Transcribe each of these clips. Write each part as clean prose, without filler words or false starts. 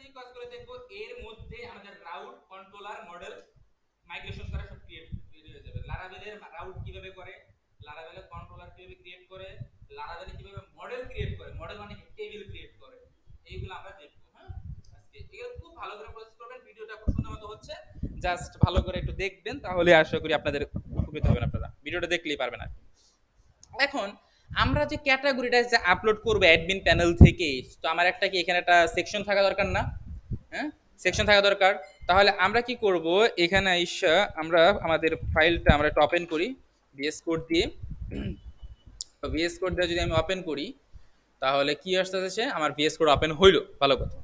যে কাজগুলো দেখবো এর মধ্যে আমাদের রাউট কন্ট্রোলার মডেল মাইগ্রেশন করা সব ক্রিয়েট হয়ে যাবে। লারাভেলের রাউট কিভাবে করে, লারাভেলের কন্ট্রোলার কিভাবে ক্রিয়েট করে, লারাভেলে কিভাবে মডেল ক্রিয়েট করে, মডেল মানে টেবিল ক্রিয়েট করে, এইগুলো আমরা দেখবো। হ্যাঁ, আজকে এগুলো খুব ভালো করে প্রসেস করবেন। ভিডিওটা খুব সুন্দর মতো হচ্ছে, জাস্ট ভালো করে একটু দেখবেন, তাহলে আশা করি আপনাদের উপকৃত হবেন। আপনারা ভিডিওটা দেখলেই পারবেন আর কি। এখন আমরা যে ক্যাটাগরিটা যে আপলোড করবো অ্যাডমিন প্যানেল থেকে, তো আমার একটা কি এখানে একটা সেকশন থাকা দরকার না? হ্যাঁ, সেকশন থাকা দরকার। তাহলে আমরা কি করব, এখানে আইসা আমরা আমাদের ফাইলটা আমরা একটু ওপেন করি ভিএস কোড দিয়ে। তো ভিএস কোড দিয়ে যদি আমি ওপেন করি, তাহলে কি আসতেছে, আমার ভিএস কোড ওপেন হইলো, ভালো কথা।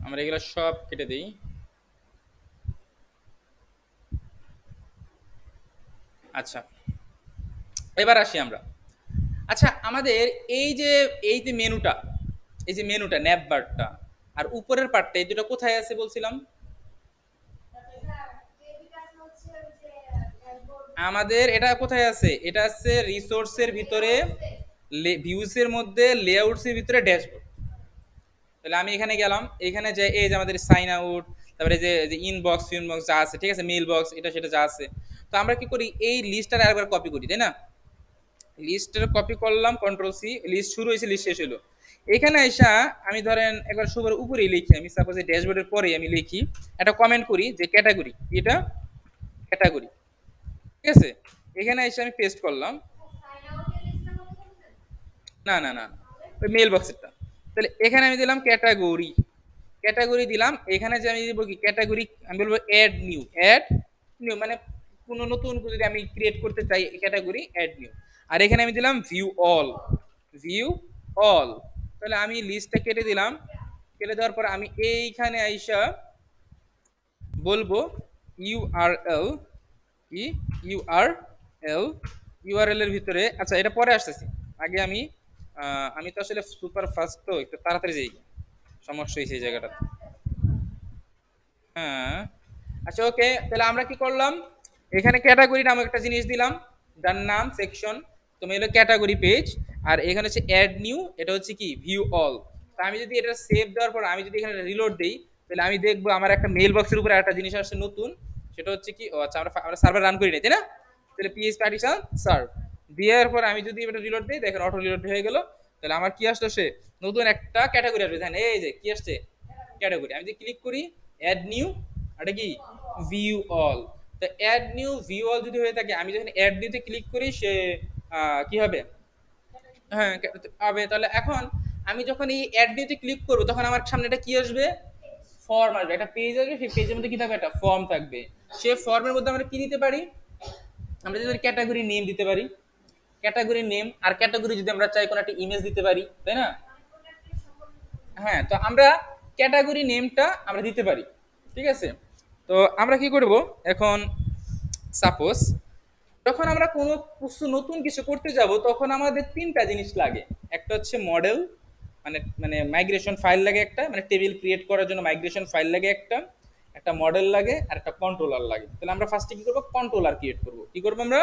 আমরা এগুলো সব কেটে দিই। আচ্ছা, এবার আসি আমরা। আচ্ছা, আমাদের এই যে মেনুটা, এই যে মেনুটা ন্যাপ বারটা আর উপরের পার্টটা, এই দুটো কোথায় আছে বলছিলাম? আমাদের এটা কোথায় আছে? এটা আছে রিসোর্সের ভিতরে, ভিউসের মধ্যে, লেআউটসের ভিতরে ড্যাশবোর্ড। তাহলে আমি এখানে গেলাম, এখানে যে এই যে আমাদের সাইন আউট, তারপরে যে ইনবক্স ফিনবক্স যা আছে, ঠিক আছে, মেইল বক্স, এটা সেটা যা আছে। তো আমরা কি করি, এই লিস্টটা আরেকবার কপি করি, তাই না? লিস্টের কপি করলাম, কন্ট্রোল সি, লিস্ট শুরু হয়েছে, লিস্ট শেষ হলো। এখানে আইসা আমি ধরেন একবার সবার উপরেই লিখি, আমি সাপোজ ড্যাশবোর্ডের পরে আমি লিখি, একটা কমেন্ট করি যে ক্যাটাগরি, এটা ক্যাটাগরি, ঠিক আছে। এখানে এসে আমি পেস্ট করলাম। না না না, ওই মেল বক্সেরটা। তাহলে এখানে আমি দিলাম ক্যাটাগরি, ক্যাটাগরি দিলাম। এখানে যে আমি দিব কি ক্যাটাগরি, আমি বলবো অ্যাড নিউ, অ্যাড নিউ মানে কোনো নতুন যদি আমি ক্রিয়েট করতে চাই ক্যাটাগরি, অ্যাড নিউ। আর এখানে আমি দিলাম ভিউ অল, ভিউ অল। তাহলে আমি লিস্টটা কেটে দিলাম। কেটে দেওয়ার পর আমি এইখানে আইসা বলবো ইউআরএল, কি ইউআরএল, ইউআরএল এর ভিতরে, আচ্ছা এটা পরে আসতেছি, আগে আমি আমি তো আসলে সুপার ফাস্ট, তো একটু তাড়াতাড়ি যাই, সমস্যা হয়েছে এই জায়গাটা। হ্যাঁ, আচ্ছা ওকে, তাহলে আমরা কি করলাম, এখানে ক্যাটাগরি নামক একটা জিনিস দিলাম, যার নাম সেকশন, তুমি হলো ক্যাটাগরি পেজ। আর এখানে হচ্ছে অ্যাড নিউ, এটা হচ্ছে কি ভিউ অল। তা আমি যদি এটা সেভ দেওয়ার পর আমি যদি এখানে রিলোড দেই, তাহলে আমি দেখবো আমার একটা মেল বক্সের উপরে একটা জিনিস আসছে নতুন। সেটা হচ্ছে কি, ও আচ্ছা, আমরা সার্ভার রান করি না, তাই না? তাহলে পিএইচ পার্টিশন সার্ভ দেওয়ার পর আমি যদি এটা রিলোড দিই, দেখেন অটো রিলোড হয়ে গেল। তাহলে আমার কি আসলো, সে নতুন একটা ক্যাটাগরি আসবে, দেখেন এই যে কি আসছে, ক্যাটাগরি। আমি যদি ক্লিক করি অ্যাড নিউ, এটা কি ভিউ অল। তো অ্যাড নিউ ভিউ অল যদি হয়ে থাকে, আমি যখন অ্যাড নিউতে ক্লিক করি, সে কি হবে, হ্যাঁ হবে। তাহলে এখন আমি যখন এই অ্যাড নিউতে ক্লিক করবো, তখন আমার সামনে এটা কি আসবে, ফর্ম আসবে, একটা পেজ আসবে, সেই পেজের মধ্যে কি থাকবে, একটা ফর্ম থাকবে। সে ফর্মের মধ্যে আমরা কি দিতে পারি, আমরা যদি ক্যাটাগরি নেম দিতে পারি, ক্যাটাগরি নেম। আর ক্যাটাগরি যদি আমরা চাই কোনো একটা ইমেজ দিতে পারি, তাই না? হ্যাঁ, তো আমরা ক্যাটাগরি নেমটা আমরা দিতে পারি, ঠিক আছে। তো আমরা কি করব এখন, সাপোজ যখন আমরা কোনো কিছু নতুন কিছু করতে যাব, তখন আমাদের তিনটা জিনিস লাগে। একটা হচ্ছে মডেল, মানে মানে মাইগ্রেশন ফাইল লাগে একটা, মানে টেবিল ক্রিয়েট করার জন্য মাইগ্রেশন ফাইল লাগে একটা, একটা মডেল লাগে, আর একটা কন্ট্রোলার লাগে। তাহলে আমরা ফার্স্টে কি করব, কন্ট্রোলার ক্রিয়েট করব। কি করব আমরা,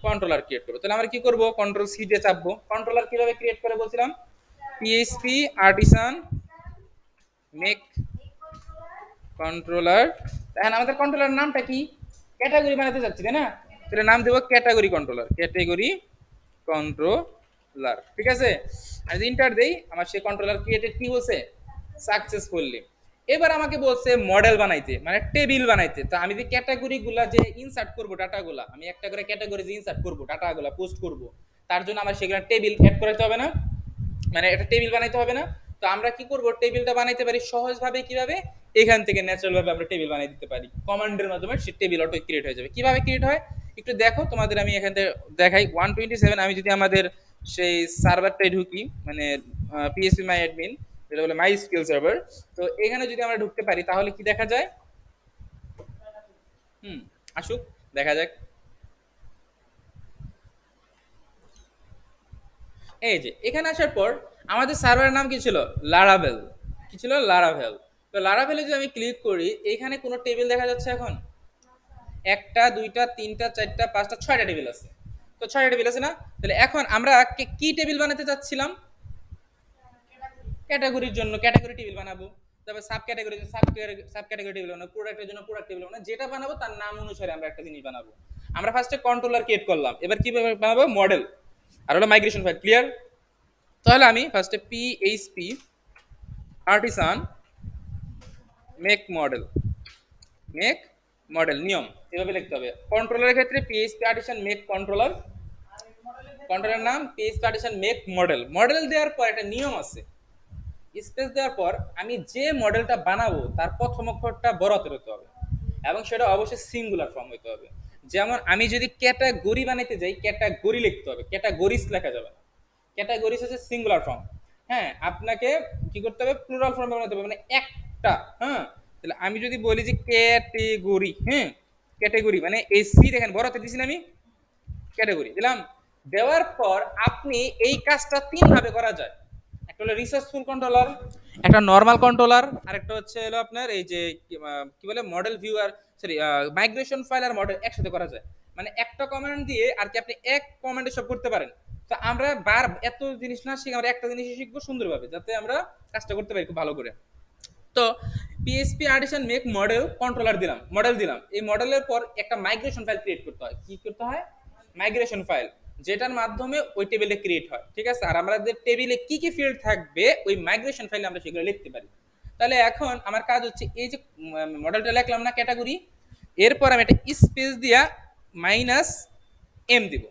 কন্ট্রোলার ক্রিয়েট করব। তাহলে আমরা কি করব, কন্ট্রোল সি দিয়ে চাপবো। কন্ট্রোলার কিভাবে ক্রিয়েট করে বলছিলাম, পিএইচপি আর্টিসান মেক কন্ট্রোলার। এখন আমাদের কন্ট্রোলার নামটা কি, ক্যাটাগরি বানাতে যাচ্ছি, তাই না? তাহলে নাম দেবো ক্যাটাগরি কন্ট্রোলার, ক্যাটাগরি কন্ট্রোলার, ঠিক আছে। আর যদি ইন্টার দেই, আমার সেই কন্ট্রোলার ক্রিয়েটেড কি বলছে, সাকসেসফুলি। এবার আমাকে বলছে মডেল বানাইতে, মানে টেবিল বানাইতে। তো আমি যে ক্যাটাগরি গুলা যে ইনসার্ট করবো, ডাটাগুলা আমি একটা করে ক্যাটাগরি যে ইনসার্ট করবো, ডাটাগুলা পোস্ট করবো, তার জন্য আমার সেগুলো টেবিল অ্যাড করতে হবে না, মানে একটা টেবিল বানাইতে হবে না। তো আমরা কি করব, টেবিলটা বানাইতে পারি সহজভাবে। কিভাবে, এখান থেকে ন্যাচারাল ভাবে আমরা টেবিল বানিয়ে দিতে পারি, কমান্ডের মাধ্যমে সে টেবিল অটো ক্রিয়েট হয়ে যাবে। কিভাবে ক্রিয়েট হয় একটু দেখো, তোমাদের আমি এখান থেকে দেখাই। 127, আমি যদি আমাদের সেই সার্ভারটাই ঢুকি, মানে পিএসপি মাই অ্যাডমিন, যেটা বলে মাই স্কিল সার্ভার, তো এখানে যদি আমরা ঢুকতে পারি, তাহলে কি দেখা যায়, হুম, আসুক দেখা যাক। এই যে এখানে আসার পর আমাদের সার্ভারের নাম কি ছিল? লারাভেল। কি ছিল? লারাভেল। তো লারাভেলে যদি আমি ক্লিক করি, এখানে কোনো টেবিল দেখা যাচ্ছে এখন? একটা, দুইটা, তিনটা, চারটা, পাঁচটা, ছয়টা টেবিল আছে। তো ছয়টা টেবিল আছে না? তাহলে এখন আমরা কি টেবিল বানাতে চাচ্ছিলাম? ক্যাটাগরির জন্য ক্যাটাগরি টেবিল বানাবো। তারপর sub category sub category table বানাবো, প্রোডাক্টের জন্য প্রোডাক্ট টেবিল বানাবো। যেটা বানাবো তার নাম অনুসারে আমরা একটা জিনিস বানাবো। আমরা ফার্স্টে কন্ট্রোলার ক্রিয়েট করলাম, এবার কি বানাবো? মডেল। আর হলো মাইগ্রেশন ফাইল। ক্লিয়ার? তাহলে আমি ফার্স্টে পিএইচপি আর্টিসান মেক মডেল নিয়ম এভাবে লিখতে হবে। কন্ট্রোলারের ক্ষেত্রে PHP artisan make controller, controller নাম PHP artisan make model. Model দেওয়ার পর একটা নিয়ম আছে, স্পেস দেওয়ার পর আমি যে মডেলটা বানাবো তার প্রথম অক্ষরটা বড় হাতের হতে হবে এবং সেটা অবশ্যই সিঙ্গুলার ফর্ম হতে হবে। যেমন আমি যদি ক্যাটাগরি বানাইতে যাই, ক্যাটাগরি লিখতে হবে, ক্যাটাগরিস লেখা যাবে না। ক্যাটাগরিস হচ্ছে সিঙ্গুলার ফর্ম। হ্যাঁ, আপনাকে কি করতে হবে? প্লুরাল ফর্মে বানাতে হবে, মানে একটা। হ্যাঁ, তাহলে আমি যদি বলি যে ক্যাটেগরি, হ্যাঁ ক্যাটেগরি মানে এই সি দেখেন বড় হাতে দিছি না আমি, ক্যাটাগরি দিলাম। দেওয়ার পর আপনি এই কাজটা তিন ভাবে করা যায়। একটা হলো রিসোর্সফুল কন্ট্রোলার, একটা নরমাল কন্ট্রোলার, আর একটা হচ্ছে হলো আপনার এই যে কি বলে model viewer, sorry migration file আর মডেল একসাথে করা যায়। মানে একটা কমান্ড দিয়ে আর কি আপনি এক কমান্ডে সব করতে পারেন। তো আমরা এত জিনিস না শিখে আমরা একটা জিনিসই শিখবো সুন্দরভাবে, যাতে আমরা কাজটা করতে পারি খুব ভালো করে। তো PSP artisan make model controller দিলাম, মডেল দিলাম। এই মডেলের পর একটা মাইগ্রেশন ফাইল ক্রিয়েট করতে হয়। কি করতে হয়? মাইগ্রেশন ফাইল, যেটার মাধ্যমে ওই টেবিলে ক্রিয়েট হয়। ঠিক আছে? আর আমাদের টেবিলে কি কি ফিল্ড থাকবে ওই মাইগ্রেশন ফাইলে আমরা সেগুলো লিখতে পারি। তাহলে এখন আমার কাজ হচ্ছে এই যে মডেলটা লিখলাম না ক্যাটাগরি, এরপর আমি একটা স্পেস দিয়া মাইনাস এম দিব,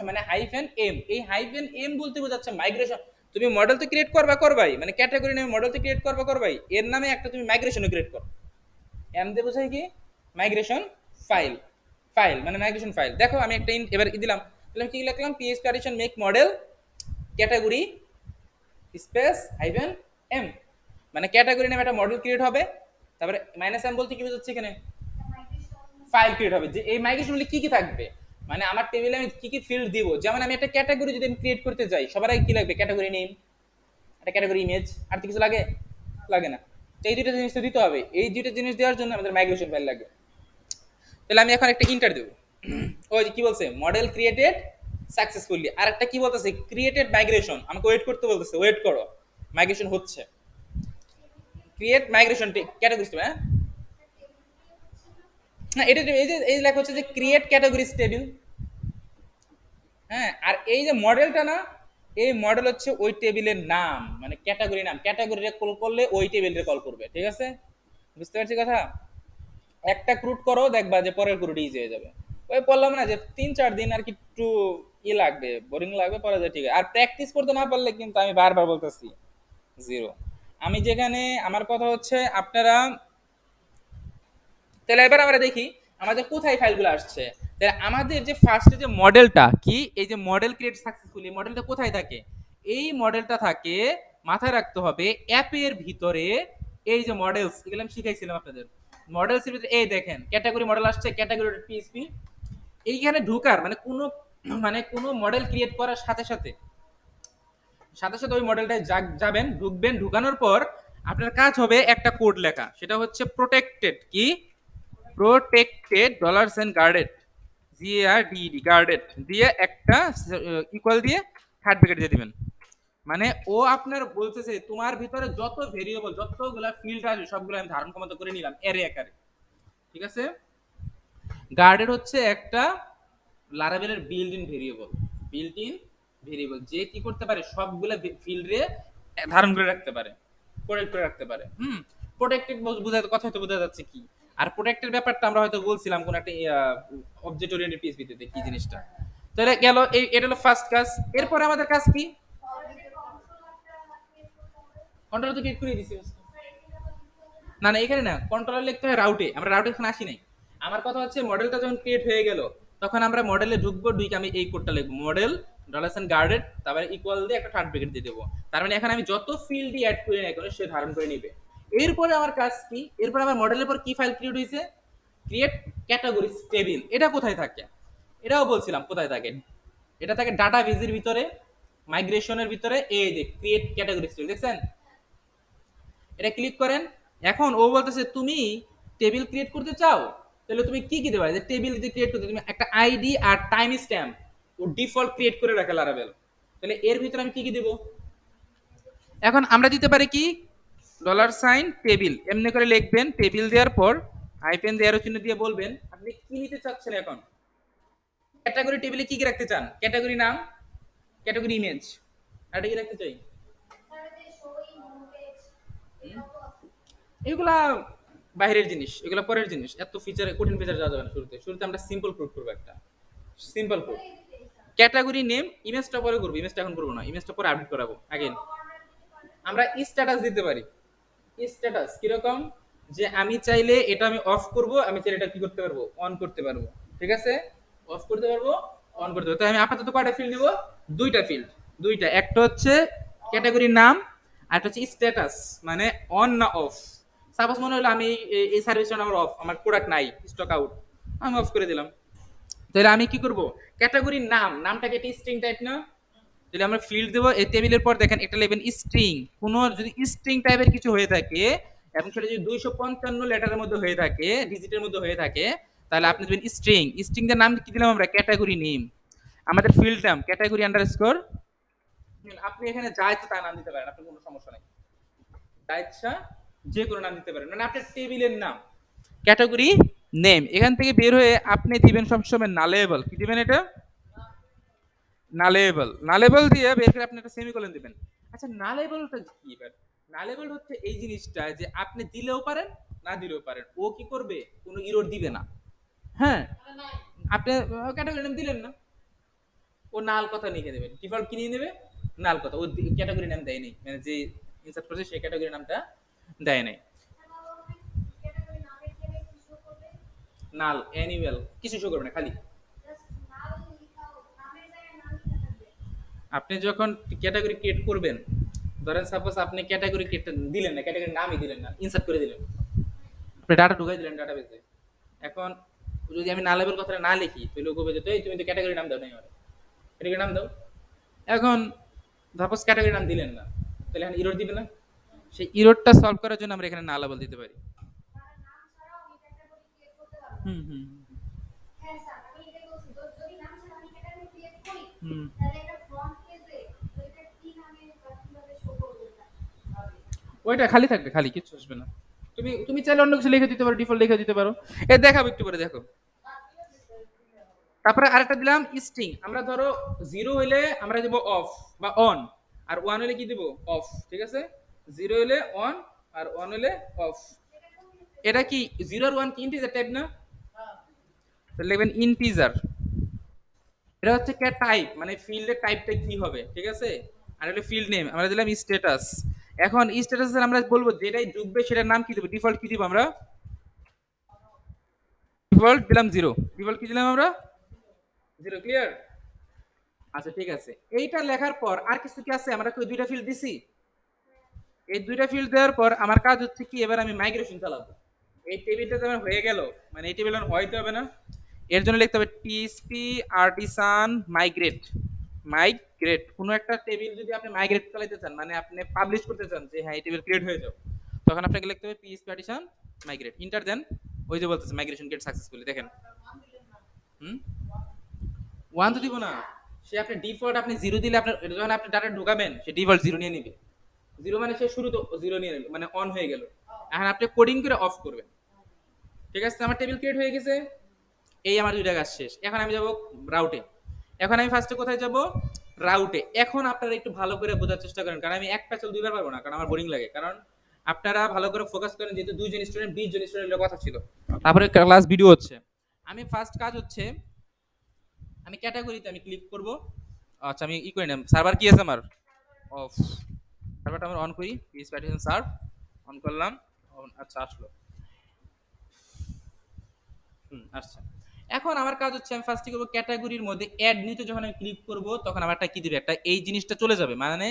মানে হাইফেন এম। এই হাইফেন এম বলতে বোঝাচ্ছে মাইগ্রেশন। তুমি মডেল তো ক্রিয়েট করবাই, মানে ক্যাটাগরি নামে মডেল তো ক্রিয়েট করবাই, এর নামে একটা তুমি মাইগ্রেশনও ক্রিয়েট করো। এম দিয়ে বোঝায় কি? Migration file. ফাইল মানে মাইগ্রেশন ফাইল। দেখো আমি একটা এবার দিলাম, তাহলে কি লিখলাম? PHP artisan make model category space hyphen M, মানে ক্যাটাগরি নামে একটা মডেল ক্রিয়েট হবে। তারপরে মাইনাস এম বলতে কি বোঝাচ্ছে এখানে? ফাইল ক্রিয়েট হবে। যে এই মাইগ্রেশন কি কি থাকবে, মানে আমার টেবিলে আমি কি কি ফিল্ড দিব। যেমন আমি একটা ক্যাটাগরি যদি আমি ক্রিয়েট করতে যাই, সবার আগে কি লাগবে? ক্যাটাগরি নেম, একটা ক্যাটাগরি ইমেজ, আর কিছু লাগে? লাগে না। তো এই দুটো জিনিস তো দিতে হবে। এই দুটো জিনিস দেওয়ার জন্য আমাদের মাইগ্রেশন ফাইল লাগে। তাহলে আমি এখন একটা ইন্টার দেবো। ওই যে কি বলছে? Model created successfully. আর একটা কি বলতেছে? Created migration. আমাকে ওয়েট করতে বলতেছে, ওয়েট করো, মাইগ্রেশন হচ্ছে। ক্রিয়েট মাইগ্রেশন ক্যাটাগরিজ, হ্যাঁ না এটা এই যে এই লেখা হচ্ছে যে ক্রিয়েট ক্যাটাগরিজ টেবিল। হ্যাঁ, আর এই যে মডেলটা না, এই মডেল হচ্ছে ওই টেবিলের নাম, মানে ক্যাটাগরি নাম। ক্যাটাগরিরে কল করলে ওই টেবিলে কল করবে। ঠিক আছে? বুঝতে পারছি কথা? একটা ক্রুট করো, দেখবা যে পরের ক্রুট ইজি হয়ে যাবে। ওই বললাম না যে 3-4 দিন আর কি একটু লাগবে, বোরিং লাগবে, পরে যায় ঠিক আছে। আর প্র্যাকটিস করতে না পারলে কিন্তু আমি বারবার বলতেছি জিরো। আমি যেখানে আমার কথা হচ্ছে আপনারা, তাহলে এবার আমরা দেখি আমাদের কোথায় ফাইলগুলো আসছে। তাহলে আমাদের যে ফার্স্টে যে মডেলটা কি, এই যে মডেল ক্রিয়েট সাকসেসফুলি, মডেলটা কোথায় থাকে? এই মডেলটা থাকে, মাথায় রাখতে হবে, অ্যাপের ভিতরে। এই যে মডেলস, এগুলো আমি শিখাইছিলাম আপনাদের। মডেলসের ভিতরে এই দেখেন ক্যাটাগরি মডেল আসছে, ক্যাটাগরি পিএসপি। এইখানে ঢুকার মানে কোনো মডেল ক্রিয়েট করার সাথে সাথে সাথে সাথে ওই মডেলটায় যাবেন, ঢুকবেন। ঢুকানোর পর আপনার কাজ হবে একটা কোড লেখা, সেটা হচ্ছে প্রোটেক্টেড কি, প্রোটেক্টেড ডলার্স এন্ড গার্ডেড, জিআরডিডি গার্ডেড দিয়ে একটা ইকুয়াল দিয়ে থার্ড ব্র্যাকেট দিয়ে দিবেন। মানে ও আপনার বলতেছে তোমার ভিতরে যত ভেরিয়েবল, যতগুলা ফিল্ড আছে সবগুলো আমি ধারণ ক্ষমতা করে নিলাম এরে আকারে। ঠিক আছে? গার্ডেড হচ্ছে একটা লারাভেলের built in variable. Built in variable যে কি করতে পারে? সবগুলা ফিল্ডে ধারণ করে রাখতে পারে, প্রোটেক্ট করে রাখতে পারে। প্রোটেক্টেড বোঝাতে কথা হয়তো বোঝা যাচ্ছে কি। আর প্রোটেক্টেড ব্যাপারটা আমরা হয়তো বলছিলাম কোন একটা অবজেক্ট ওরিয়েন্টেড পিএইচপি তে কি জিনিসটা। তাহলে গেল এই, এটা হলো ফার্স্ট কাজ। এরপরে আমাদের কাজ কি? কন্ট্রোলার তো ক্রিয়েট করে দিছি। না না, এখানে না, কন্ট্রোলার লিখতে হয় রাউটে। আমরা রাউটে এখন আসি নাই। আমার কথা হচ্ছে মডেলটা যখন ক্রিয়েট হয়ে গেল, তখন আমরা মডেলে ঢুকবো, ঢুকে আমি এই কোডটা লিখবো, মডেল ডলার গার্ডেড, তারপরে ইকুয়াল দিয়ে একটা থার্ড ব্র্যাকেট দিয়ে দেবো। তার মানে এখন আমি যত ফিল্ডই অ্যাড করি না কেন সে ধারণ করে নিবে। এরপরে আমার কাজ কি? এরপরে আমার মডেলের পর কি ফাইল ক্রিয়েট হয়েছে? Create categories table. এটা কোথায় থাকে? এটাও বলছিলাম কোথায় থাকে। এটা থাকে ডাটা বেজের ভিতরে। মাইগ্রেশনের ভিতরে এই যে ক্রিয়েট ক্যাটাগরি স্টাইল দেখছেন, এটা ক্লিক করেন। এখন ও বলতেছে তুমি টেবিল ক্রিয়েট করতে চাও, তাহলে তুমি কি কি দেবে, যে টেবিল যদি ক্রিয়েট করতে তুমি একটা আইডি আর টাইম স্ট্যাম্প ও ডিফল্ট ক্রিয়েট করে রাখে লারাবেল, তাহলে এর ভিতরে আমি কি কি দেব, এখন আমরা দিতে পারি কি ডলার সাইন টেবিল এমনি করে লিখবেন, টেবিল দেওয়ার পর হাইফেন দেওয়ার চিহ্ন দিয়ে বলবেন আপনি কি নিতে চাচ্ছেন। এখন ক্যাটাগরি টেবিলে কি কি রাখতে চান, ক্যাটাগরি নাম, ক্যাটাগরি ইমেজ, আর এটা কি রাখতে চাই, এগুলা বাইরের জিনিস, এগুলা পরের জিনিস, এত ফিচার কঠিন ফিচার যাওয়া যাবে না। শুরুতে শুরুতে আমরা সিম্পল প্রুফ করবো, একটা সিম্পল প্রুফ। ক্যাটাগরি নেম ইমেজটা পরে করবো, ইমেজটা এখন করবো না, ইমেজটা পরে আপডেট করাবো। আগেন আমরা স্ট্যাটাস দিতে পারি, স্ট্যাটাস কিরকম, যে আমি চাইলে এটা আমি অফ করব, আমি চাইলে এটা কি করতে পারবো, অন করতে পারবো, ঠিক আছে, অফ করতে পারবো, অন করতে পারবো। তাই আমি আপাতত কয়টা ফিল্ড নেব, দুইটা ফিল্ড, দুইটা, একটা হচ্ছে ক্যাটাগরির নাম আর একটা হচ্ছে স্ট্যাটাস, মানে অন না অফ। সাপোজ মনে হলো আমি এই সার্ভিসটা আমার অফ, আমার প্রোডাক্ট নাই, স্টক আউট, আমি অফ করে দিলাম। তাহলে আমি কি করব, ক্যাটাগরির নাম, নামটাকে একটা স্ট্রিং টাইপ না, তাহলে আমরা ফিল্ড দেবো এই টেবিলের পর, দেখেন একটা লিখবেন স্ট্রিং, কোনো যদি স্ট্রিং টাইপের কিছু হয়ে থাকে এবং সেটা যদি 255 লেটারের মধ্যে হয়ে থাকে, ডিজিটের মধ্যে হয়ে থাকে, তাহলে আপনি দেবেন স্ট্রিং। স্ট্রিং এর নাম কি দিলাম আমরা, ক্যাটাগরি নেম, আমাদের ফিল্ড নাম ক্যাটাগরি আন্ডারস্কোর। আপনি এখানে যা ইচ্ছা তার নাম দিতে পারেন, আপনার কোনো সমস্যা নেই, যা ইচ্ছা যে কোনো নাম দিতে পারেন, মানে আপনার টেবিলের নাম ক্যাটাগরি নেম। এখান থেকে বের হয়ে আপনি দিবেন সবসময় নালেবল, কি দিবেন এটা, নালেবল, নালেবল দিয়ে বের করে আপনি একটা সেমিকোলন দিবেন। আচ্ছা নালেবলটা কি, এবার নালেবল হচ্ছে এই জিনিসটা যে আপনি দিলেও পারেন না দিলেও পারেন, ও কি করবে, কোনো ইরোর দিবে না। হ্যাঁ, আপনি ক্যাটাগরি নাম দিলেন না, ও নাল কথা লিখে দেবেন, ডিফল্ট কি নিয়ে নেবে, নাল কথা, ও ক্যাটাগরি নাম দেয় নাই, মানে যে ইনসার্ট করছে সেই ক্যাটাগরি নামটা দেয় নাই। নাল অ্যানিমেল কিছু শো করবে না, খালি আপনি যখন ক্যাটাগরি ক্রিয়েট করবেন, ধরেন সাপোজ আপনি ক্যাটাগরি ক্রিয়েট দিলেন না, ক্যাটাগরি নামই দিলেন না, ইনসার্ট করে দিলেন, আপনি ডাটা ঢুকাই দিলেন ডাটাবেসে। এখন যদি আমি না লেভেল কথাটা না লিখি, তাহলে কবে যে তুমি তো ক্যাটাগরি নাম দাও নাই, আমার ক্যাটাগরি নাম দাও। এখন সাপোজ ক্যাটাগরি নাম দিলেন না, তাহলে এখন ইরোর দিবে না, সেই ইরোরটা সলভ করার জন্য আমরা এখানে না লেভেল দিতে পারি। হুম হুম হুম, ওইটা খালি থাকবে, খালি কিছু আসবে না। তুমি তুমি চাইলে অন্য কিছু লিখে দিতে পারো, ডিফল্ট লিখে দিতে পারো। এ দেখাবো একটু পরে, দেখো। তারপরে আরেকটা দিলাম স্ট্রিং, আমরা ধরো জিরো হইলে আমরা দেবো অফ বা অন, আর ওয়ান হলে কি দেবো, অফ, ঠিক আছে, জিরো হলে অন আর ওয়ান হলে অফ। এটা কি জিরো আর ওয়ান কি ইন্টিজার টাইপ না, তো লিখবেন ইন্টিজার। এটা হচ্ছে কে টাইপ, মানে ফিল্ডের টাইপটা কি হবে, ঠিক আছে। আর হলো ফিল্ড নেম, আমরা দিলাম স্ট্যাটাস। এখন স্ট্যাটাস আমরা বলবো যেটাই ঢুকবে সেটার নাম কি দেবো, ডিফল্ট কি দিব আমরা, ডিফল্ট দিলাম জিরো, ডিফল্ট কি দিলাম আমরা, জিরো, ক্লিয়ার। আচ্ছা ঠিক আছে, এইটা লেখার পর আর কিছু কি আছে, আমরা কি দুইটা ফিল্ড দিছি, এই দুইটা ফিল্ড দেওয়ার পর আমার কাজ হচ্ছে কি, এবার আমি মাইগ্রেশন চালাবো। এই টেবিলটা যেমন হয়ে গেল, মানে এই টেবিল হইতে হবে না, এর জন্য লিখতে হবে টিএসপি আর্টিসান মাইগ্রেট। মাইগ্রেট কোনো একটা টেবিল যদি আপনি মাইগ্রেট চালাতে চান, মানে আপনি পাবলিশ করতে চান যে হ্যাঁ এই টেবিল ক্রিয়েট হয়ে যাও, তখন আপনাকে লিখতে হবে পিএসপি আর্টিসান মাইগ্রেট, ইন্টার দেন। ওই যে বলতেছে মাইগ্রেশন গেট সাকসেসফুলি, দেখেন। হুম, ওয়ান তো দিব না, সে আপনি ডিফল্ট আপনি জিরো দিলে আপনার যখন আপনি ডাটা ঢোকাবেন সে ডিফল্ট জিরো নিয়ে নিবে। জিরো মানে সে শুরু তো জিরো নিয়ে নিল, মানে অন হয়ে গেল। এখন আপনি কোডিং করে অফ করবেন, ঠিক আছে। আমার টেবিল ক্রিয়েট হয়ে গেছে, এই আমার দুইটা কাজ শেষ। এখন আমি যাব রাউটে। এখন আমি ফার্স্টে কোথায় যাব, রাউটে। এখন আপনারা একটু ভালো করে বোঝার চেষ্টা করেন, কারণ আমি এক প্যাচল দুইবার পারবো না, কারণ আমার বোরিং লাগে। কারণ আপনারা ভালো করে ফোকাস করেন, যেহেতু 2 জন স্টুডেন্ট 20 জন স্টুডেন্টের কথা ছিল, তারপরে ক্লাস ভিডিও হচ্ছে। আমি ফার্স্ট কাজ হচ্ছে আমি ক্যাটাগরিতে আমি ক্লিক করব। আচ্ছা আমি ই করে নিলাম, সার্ভার কি আছে আমার, অফ, সার্ভারটা আমরা অন করি, পিএস প্যাটিশন সার্ভ অন করলাম। আচ্ছা আসলো, আচ্ছা। এখন আমার কাজ হচ্ছে আমি ফার্স্ট কি করবো, ক্যাটাগরির মধ্যে অ্যাড নিতে যখন আমি ক্লিক করব, তখন আমার একটা কি দিবে, একটা এই জিনিসটা চলে যাবে, মানে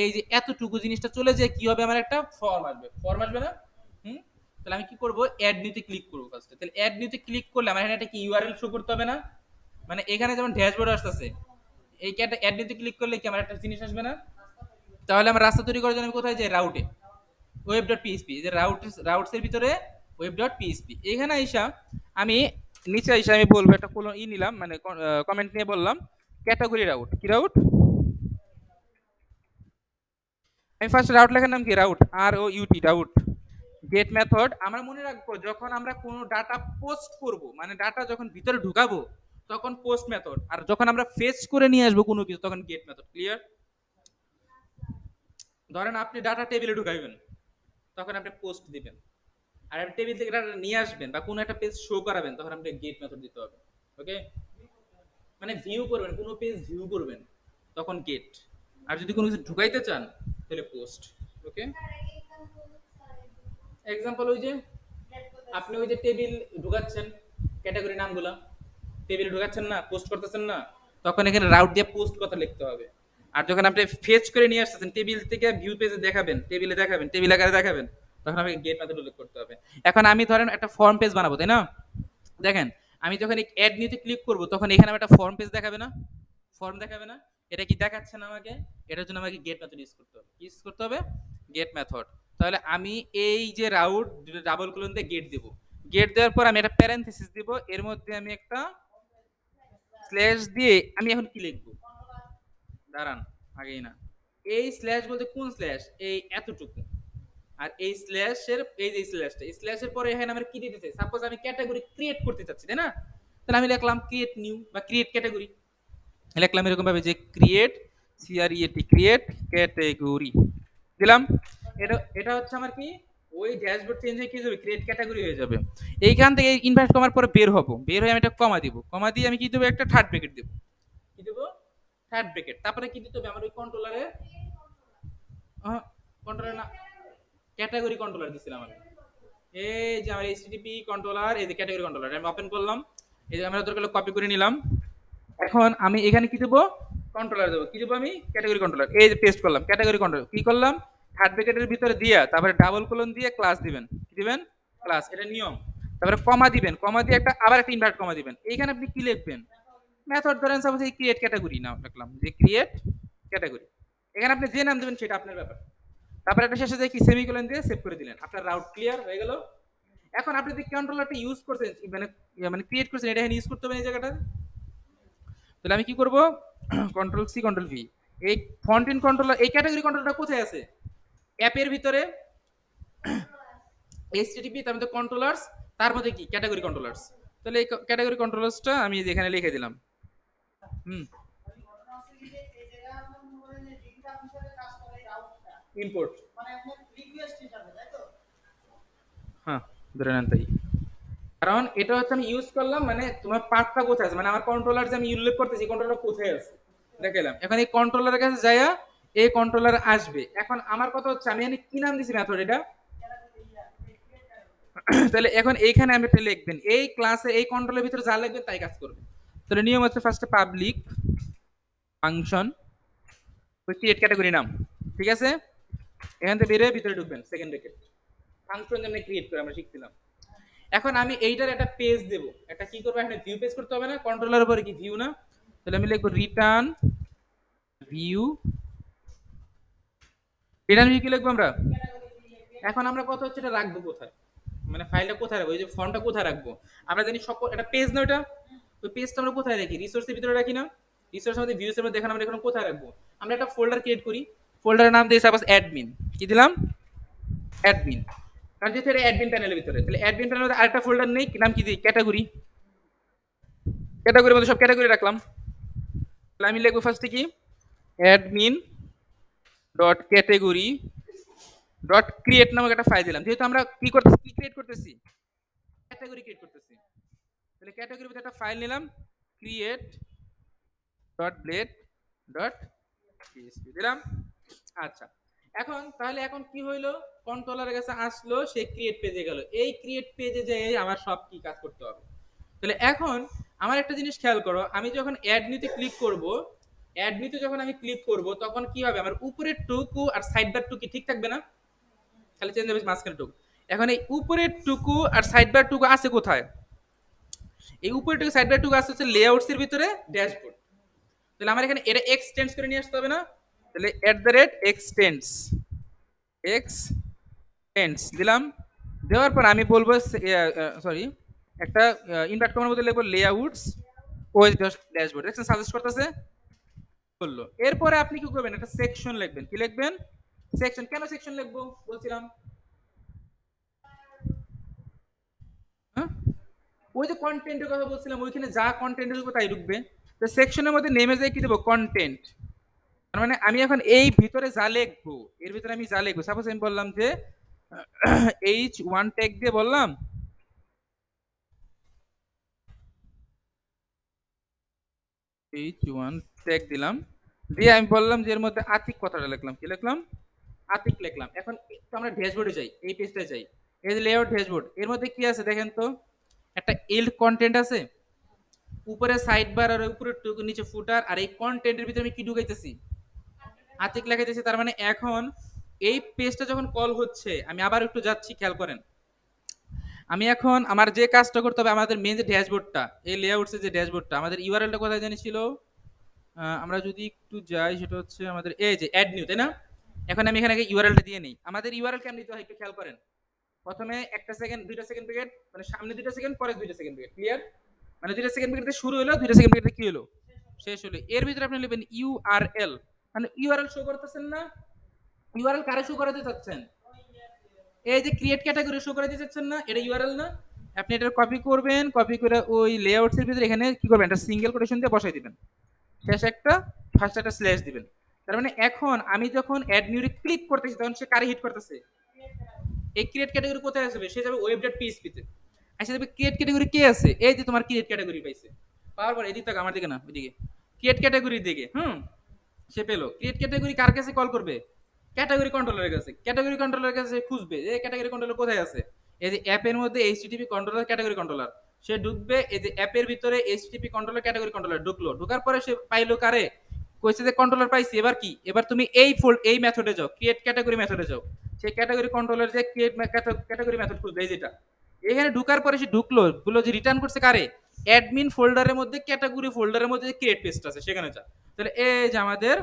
এই যে এতটুকু জিনিসটা চলে যায়, কি হবে, আমার একটা ফর্ম আসবে, ফর্ম আসবে না। হুম, তাহলে আমি কি করব, অ্যাড নিতে ক্লিক করব ফার্স্টে। তাহলে অ্যাড নিতে ক্লিক করলে আমার এখানে একটা কি ইউআরএল শো করতে হবে না, মানে এখানে যেমন ড্যাশবোর্ড আসতেছে, এই অ্যাড নিতে ক্লিক করলে কি আমার একটা জিনিস আসবে না? তাহলে আমার রাস্তা তৈরি করার জন্য আমি কোথায় যাই? রাউটে, ওয়েব ডট পিএইচপি, যে রাউটস এর ভিতরে ওয়েব ডট পিএইচপি। এখানে আইসা আমি নিচে আইসা আমি বলবো একটা কোন নিলাম, মানে কমেন্ট নিয়ে বললাম ক্যাটাগরি রাউট। কি রাউট? আমি ফার্স্ট রাউট লেখার নাম কি? রাউট, আর O U T, route. Get method আমরা মনে রাখবো যখন আমরা কোনো ডাটা পোস্ট করব, মানে ডাটা যখন ভিতরে ঢুকাবো তখন পোস্ট মেথড, আর যখন আমরা ফেচ করে নিয়ে আসবো কোনো কিছু তখন গেট মেথড। ক্লিয়ার? ধরেন আপনি ডাটা টেবিলে ঢুকাইবেন, তখন আপনি পোস্ট দিবেন। আর আপনি টেবিল থেকে ডাটা নিয়ে আসবেন বা কোনো একটা পেজ শো করাবেন, তখন আপনি গেট মেথড দিতে হবে। ওকে? মানে ভিউ করবেন, কোনো পেজ ভিউ করবেন, তখন গেট। আর যদি কোনো কিছু ঢুকাইতে চান তাহলে পোস্ট। ওকে? এক্সাম্পল ওই যে আপনি ওই যে টেবিল ঢুকাচ্ছেন, ক্যাটাগরি নামগুলা টেবিল ঢুকাচ্ছেন না, পোস্ট করতেছেন না, তখন এখানে রাউট দিয়ে পোস্ট কথা লিখতে হবে। আর যখন আপনি ফেচ করে নিয়ে আসতেছেন টেবিল থেকে ভিউ পেজে দেখাবেন, টেবিলে দেখাবেন, টেবিল আকারে দেখাবেন, তখন আমাকে গেট মেথড উল্লেখ করতে হবে। এখন আমি ধরেন একটা ফর্ম পেজ বানাবো, তাই না? দেখেন, আমি যখন এই অ্যাড নিতে ক্লিক করব তখন এখানে আমার একটা ফর্ম পেজ দেখাবে না? ফর্ম দেখাবে না? এটা কি দেখাচ্ছে না আমাকে? এটার জন্য আমাকে গেট মেথড ইউজ করতে হবে। কি ইউজ করতে হবে? Get method. তাহলে আমি এই যে রাউট ডাবল কোলন দিয়ে গেট দেব, গেট দেওয়ার পর আমি একটা প্যারেনথেসিস দিব, এর মধ্যে আমি একটা স্ল্যাশ দিয়ে আমি এখন কি লিখব? দাঁড়ান, আগেই না। এই স্ল্যাশ বলতে কোন স্ল্যাশ? এই এতটুকু। আর এই স্ল্যাশের এই যে স্ল্যাশটা, এই স্ল্যাশের পরে এখানে আমরা কি দিতে চাই? সাপোজ আমি ক্যাটাগরি ক্রিয়েট করতে চাচ্ছি, তাই না? তাহলে আমি লিখলাম ক্রিয়েট নিউ বা ক্রিয়েট ক্যাটাগরি। লিখলাম এরকম ভাবে যে ক্রিয়েট, সিআরইএটি, ক্রিয়েট ক্যাটাগরি দিলাম। এটা এটা হচ্ছে আমার কি, ওই ড্যাশবোর্ড চেঞ্জ হয়ে কি যাবে? ক্রিয়েট ক্যাটাগরি হয়ে যাবে। এইখান থেকে ইনভার্ট কমার পরে বের হবো, বের হয়ে আমি একটা কমা দিব, কমা দিয়ে আমি কি দেবো? একটা থার্ড ব্র্যাকেট দেবো। কি দেবো? Third bracket. তারপরে কি দিতে হবে? আমার ওই কন্ট্রোলারে, কন্ট্রোলার না, ক্যাটাগরি কন্ট্রোলার দিছিলাম আমি। এই যে আমার এইচটিটিপি কন্ট্রোলার, এই যে ক্যাটাগরি কন্ট্রোলার আমি ওপেন করলাম, এই যে আমরা দরকার কপি করে নিলাম। এখন আমি এখানে কি দেবো? কন্ট্রোলার দেবো। কি দেবো? আমি ক্যাটাগরি কন্ট্রোলার, এই যে পেস্ট করলাম ক্যাটাগরি কন্ট্রোলার। কি করলাম? থার্ড ব্র্যাকেটের ভিতরে দিয়া তারপরে ডাবল কোলন দিয়ে ক্লাস দিবেন। কি দিবেন? ক্লাস, এটা নিয়ম। তারপরে কমা দিবেন, কমা দিয়ে একটা আবার একটা ইনভার্ট কমা দিবেন। এইখানে আপনি কি লিখবেন? মেথড ধরেন সাপোজ এই ক্রিয়েট ক্যাটাগরি নাম রাখলাম, যে ক্রিয়েট ক্যাটাগরি। এখানে আপনি যে নাম দেবেন সেটা আপনার ব্যাপার। তারপরে একটা শেষে যায় কি সেমিকোলন দিয়ে সেভ করে দিলেন, আপনার রাউট ক্লিয়ার হয়ে গেল। এখন আপনি যে কন্ট্রোলারটা ইউজ করছেন, মানে মানে ক্রিয়েট করছেন, এটা এখানে ইউজ করতে হবে এই জায়গাটা। তাহলে আমি কি করব? Control C control V. এই ফন্ট ইন কন্ট্রোলার, এই ক্যাটাগরি কন্ট্রোলটা কোথায় আছে? অ্যাপের ভিতরে এইচটিটিপি, তার মধ্যে কন্ট্রোলার্স, তার মধ্যে কি ক্যাটাগরি কন্ট্রোলার্স। তাহলে এই ক্যাটাগরি কন্ট্রোলার্সটা আমি এখানে লিখে দিলাম। হুম, ইম্পোর্ট, হ্যাঁ, ধরে নেন তাই। কারণ এটা হচ্ছে আমি ইউজ করলাম, মানে তোমার পার্টটা কোথায় আছে, মানে আমার কন্ট্রোলার যে আমি উল্লেখ করতেছি কন্ট্রোলার কোথায় আছে দেখালাম। এখন এই কন্ট্রোলারের কাছে যাইয়া এই কন্ট্রোলার আসবে। এখন আমার কথা হচ্ছে আমি এখানে কি নাম দিছি মেথড এটা? তাহলে এখন এইখানে আমি একটা লিখবেন, এই ক্লাসে এই কন্ট্রোলের ভিতরে যা লিখবেন তাই কাজ করবে। তাহলে নিয়ম হচ্ছে ফার্স্টে পাবলিক ফাংশন ক্রিয়েট ক্যাটাগরি নাম, ঠিক আছে? এখান থেকে বেরিয়ে ভিতরে ঢুকবেন, সেকেন্ড ব্র্যাকেট ফাংশন যেমন ক্রিয়েট করে আমরা শিখছিলাম। এখন আমি এইটার একটা পেজ দেব, একটা কি করবো? এখানে ভিউ পেজ করতে হবে না? কন্ট্রোলার উপরে কি ভিউ না? তাহলে আমি লিখবো রিটার্ন ভিউ। রিটার্ন ভিউ কি লিখবো আমরা? এখন আমরা কথা হচ্ছে এটা রাখবো কোথায়, মানে ফাইলটা কোথায় রাখবো, এই যে ফর্মটা কোথায় রাখবো? আমরা জানি সকল একটা পেজ না ওটা, ওই পেজটা আমরা কোথায় রাখি? রিসোর্সের ভিতরে রাখি না? রিসোর্সের মধ্যে ভিউসের মধ্যে দেখেন আমরা এখন কোথায় রাখবো? আমরা একটা ফোল্ডার ক্রিয়েট করি, ফোল্ডারের নাম দিয়ে সাপোজ অ্যাডমিন। কি দিলাম? অ্যাডমিন। কারণ যেহেতু এটা অ্যাডমিন প্যানেলের ভিতরে, তাহলে অ্যাডমিন প্যানেলের মধ্যে আরেকটা ফোল্ডার নেই, কি নাম কি দিই? ক্যাটাগরি। ক্যাটাগরির মধ্যে সব ক্যাটাগরি রাখলাম। তাহলে আমি লিখবো ফার্স্টে কি, admin dot category dot create নামক একটা ফাইল দিলাম, যেহেতু আমরা কি করতেছি, কি ক্রিয়েট করতেছি? ক্যাটাগরি ক্রিয়েট করতেছি। তাহলে ক্যাটাগরির মধ্যে একটা ফাইল নিলাম, create dot blade dot PSP দিলাম। আচ্ছা, এখন তাহলে এখন কি হইলো? কন্ট্রোলারের কাছে আসলো, সে ক্রিয়েট পেজে গেল, এই ক্রিয়েট পেজে যেয়ে আমার সব কি কাজ করতে হবে। তাহলে এখন আমার একটা জিনিস খেয়াল করো, আমি যখন অ্যাড নিতে ক্লিক করব, অ্যাড নিতে যখন আমি ক্লিক করব তখন কি হবে? আমার উপরের টুকু আর সাইড বার টুকু ঠিক থাকবে না? খালি চেঞ্জ হবে মাঝখানে টুকু। এখন এই উপরের টুকু আর সাইড বার টুকু আছে কোথায়? এই উপরের টুকু সাইড বার টুকু আছে হচ্ছে লেআউটস এর ভিতরে ড্যাশবোর্ড। তাহলে আমার এখানে এটা এক্সটেন্স করে নিয়ে আসতে হবে না? তাহলে এট দ্য রেট এক্সটেন্স, এক্সটেন্স দিলাম। দেওয়ার পর আমি বলবো, সরি, একটা ইনভার্ট কমার মধ্যে লিখবো লেআউটস ওএস ড্যাশবোর্ড। দেখছেন সাজেস্ট করতেছে, করলো। এরপরে আপনি কি করবেন, একটা সেকশন লিখবেন। কি লিখবেন? সেকশন। কেন সেকশন লিখবো বলছিলাম? হ্যাঁ, ওই যে কন্টেন্টের কথা বলছিলাম, ওইখানে যা কন্টেন্ট ঢুকবে তাই ঢুকবে। তো সেকশনের মধ্যে নেমে যায় কি দেবো, কন্টেন্ট। তার মানে আমি এখন এই ভিতরে যা লিখবো, এর ভিতরে আমি যা লিখবো, সাপোজ আমি বললাম যে H1 ট্যাগ দিয়ে বললাম, H1 ট্যাগ দিলাম, দিয়ে আমি বললাম যে এর মধ্যে আতিক কথাটা লিখলাম। কি লিখলাম? আতিক লিখলাম। এখন একটু আমরা ড্যাশবোর্ডে যাই, এই পেজটা যাই। এই যে লেআউট ড্যাশবোর্ড, এর মধ্যে কি আছে দেখেন তো? একটা এল্ড কন্টেন্ট আছে, উপরে সাইড বার, আর উপরে নিচে ফুটার, আর এই কন্টেন্টের ভিতরে আমি কি ঢুকাইতেছি? আতিক লেখাইতেছি। তার মানে এখন এই পেজটা যখন কল হচ্ছে, আমি আবার একটু যাচ্ছি, খেয়াল করেন। আমি এখন আমার যে কাজটা করতে হবে, আমাদের মেন যে ড্যাশবোর্ডটা, এই লেআউটসের যে ড্যাশবোর্ডটা, আমাদের ইউআরএলটা কোথায় জানি ছিল? আমরা যদি একটু যাই, সেটা হচ্ছে আমাদের এই যে অ্যাড নিউ, তাই না? এখন আমি এখানে ইউআরএলটা দিয়ে নেই। আমাদের ইউআরএল কেমন দিতে হয় একটু খেয়াল করেন। প্রথমে একটা সেকেন্ড, 2টা সেকেন্ড ব্রেকেট, মানে সামনে 2টা সেকেন্ড, পরে 2টা সেকেন্ড ব্রেকেট, ক্লিয়ার? মানে 2টা সেকেন্ড ব্রেকেট শুরু হলো, 2টা সেকেন্ড ব্রেকেট কি হলো, শেষ হলো। এর ভিতরে আপনি নেবেন ইউআরএল। মানে ইউআরএল শো করতেছেন না? ইউআরএল কারে শো করাতে চাচ্ছেন? এই যে ক্রিয়েট ক্যাটাগরি শো করাতে চাচ্ছেন না, এটা ইউআরএল না? আপনি এটা কপি করবেন, কপি করে ওই লেআউটস এর ভিতরে এখানে কি করবেন, একটা সিঙ্গেল কোটেশন দিয়ে বসাই দিবেন, শেষ একটা, ফার্স্ট একটা স্ল্যাশ দিবেন। তার মানে এখন আমি যখন অ্যাড নিউরে ক্লিক করতেছি, তখন সে কারে হিট করতেছে? এই ক্রিয়েট ক্যাটাগরি কোথায় আসবে? সে যাবে ওয়েব ডট পিএইচপি তে। আচ্ছা, যাবে ক্রিয়েট ক্যাটাগরি কে আছে? এই যে তোমার ক্রিয়েট ক্যাটাগরি পাইছে। পাওয়ার পর এদিক থেকে আমার দিকে না, ওইদিকে, ক্রিয়েট ক্যাটাগরির দিকে। সে পেলো। ক্রিয়েট ক্যাটাগরি কার কাছে কল করবে? ক্যাটাগরি কন্ট্রোলারের কাছে। ক্যাটাগরি কন্ট্রোলারের কাছে খুঁজবে যে ক্যাটাগরি কন্ট্রোলার কোথায় আছে। এই যে অ্যাপের মধ্যে এইচটিটিপি কন্ট্রোলার, ক্যাটাগরি কন্ট্রোলার, সে ঢুকবে। এই যে অ্যাপের ভিতরে এইচটিটিপি কন্ট্রোলার, ক্যাটাগরি কন্ট্রোলার ঢুকলো। ঢোকার পরে সে পাইলো কারে? কইছে যে কন্ট্রোলার পাইছি। এবার কি? এবার তুমি এই মেথডে যাও, ক্রিয়েট ক্যাটাগরি মেথডে যাও। সেই ক্যাটাগরি কন্ট্রোলার যে ক্রিয়েট ক্যাটাগরি মেথড খুঁজবে, এই যেটা। এখানে ঢুকার পরে সে ঢুকলো, বললো যে রিটার্ন করছে কারে? অ্যাডমিন ফোল্ডারের মধ্যে, ক্যাটাগরি ফোল্ডারের মধ্যে যে ক্রিয়েট পেজটা আছে সেখানে যা। তাহলে এই যে আমাদের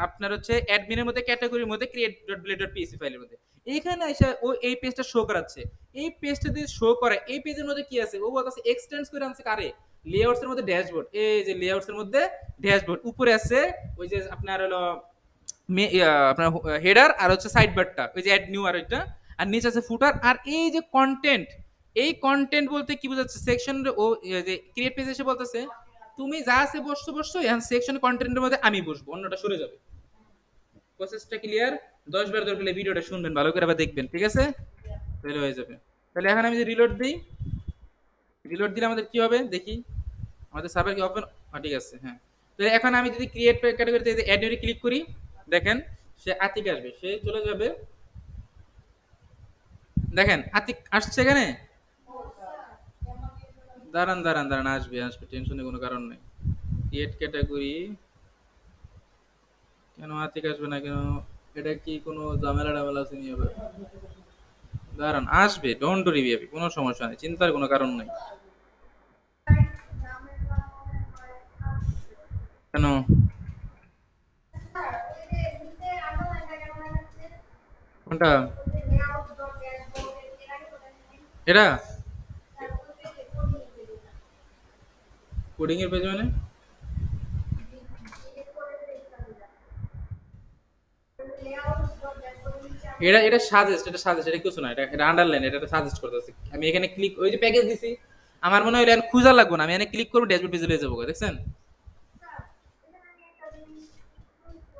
আপনার হচ্ছে অ্যাডমিনের মধ্যে, ক্যাটাগরির মধ্যে, create dot blade dot PAC ফাইলের মধ্যে এইখানে এসে ও এই পেজটা শো করাচ্ছে। এই পেজটা দিয়ে শো করে, এই পেজের মধ্যে কি আছে, ও বলতেছে এক্সটেন্স করে আনছে কারে? লেআউটস এর মধ্যে ড্যাশবোর্ড। এই যে লেআউটস এর মধ্যে ড্যাশবোর্ড, উপরে আছে ওই যে আপনার হলো আপনার হেডার, আর হচ্ছে সাইড বারটা, ওই যে অ্যাড নিউ, আর এটা, আর নিচে আছে ফুটার, আর এই যে কন্টেন্ট। এই কন্টেন্ট বলতে কি বোঝাচ্ছে? সেকশন ও যে ক্রিয়েট পেজ এসে বলতেছে তুমি যা আছে বসছো বসছো, এখন সেকশন কন্টেন্টের মধ্যে আমি বসবো, অন্যটা সরে যাবে। প্রসেসটা ক্লিয়ার? 10 বার দরকার হলে ভিডিওটা শুনবেন ভালো করে, আবার দেখবেন, ঠিক আছে? তাহলে হয়ে যাবে। তাহলে এখন আমি যে রিলোড দিই, রিলোড দিলে আমাদের কি হবে দেখি। আমাদের সার্ভার কি ওপেন? ঠিক আছে, হ্যাঁ। তাহলে এখন আমি যদি ক্রিয়েট ক্যাটাগরিতে অ্যাড নিউরে ক্লিক করি, দেখেন সে আতিক আসবে, সে চলে যাবে। দেখেন আতিক আসছে এখানে। দাঁড়ান দাঁড়ান দাঁড়ান, আসবে আসবে, টেনশনের কোনো কারণ নেই। ক্রিয়েট ক্যাটাগরি, কেন আতিক আসবে না কেন? এটা কি কোনো ঝামেলা টামেলা আছে নিয়ে হবে? দাঁড়ান, আসবে, ডোন্ট ওয়ারি বেবি, কোনো সমস্যা নেই, চিন্তার কোনো কারণ নেই। কেন? কোনটা? এটা কোডিং এর পেজ মানে? এটা এটা সাজেস্ট, এটা সাজেস্ট, এটা কিছু না, এটা এটা আন্ডারলাইন, এটা সাজেস্ট করতেছি। আমি এখানে ক্লিক, ওই যে প্যাকেজ দিছি, আমার মনে হয় এটা খুঁজা লাগবে না, আমি এখানে ক্লিক করব, ড্যাশবোর্ড পেজে যাবো, দেখছেন?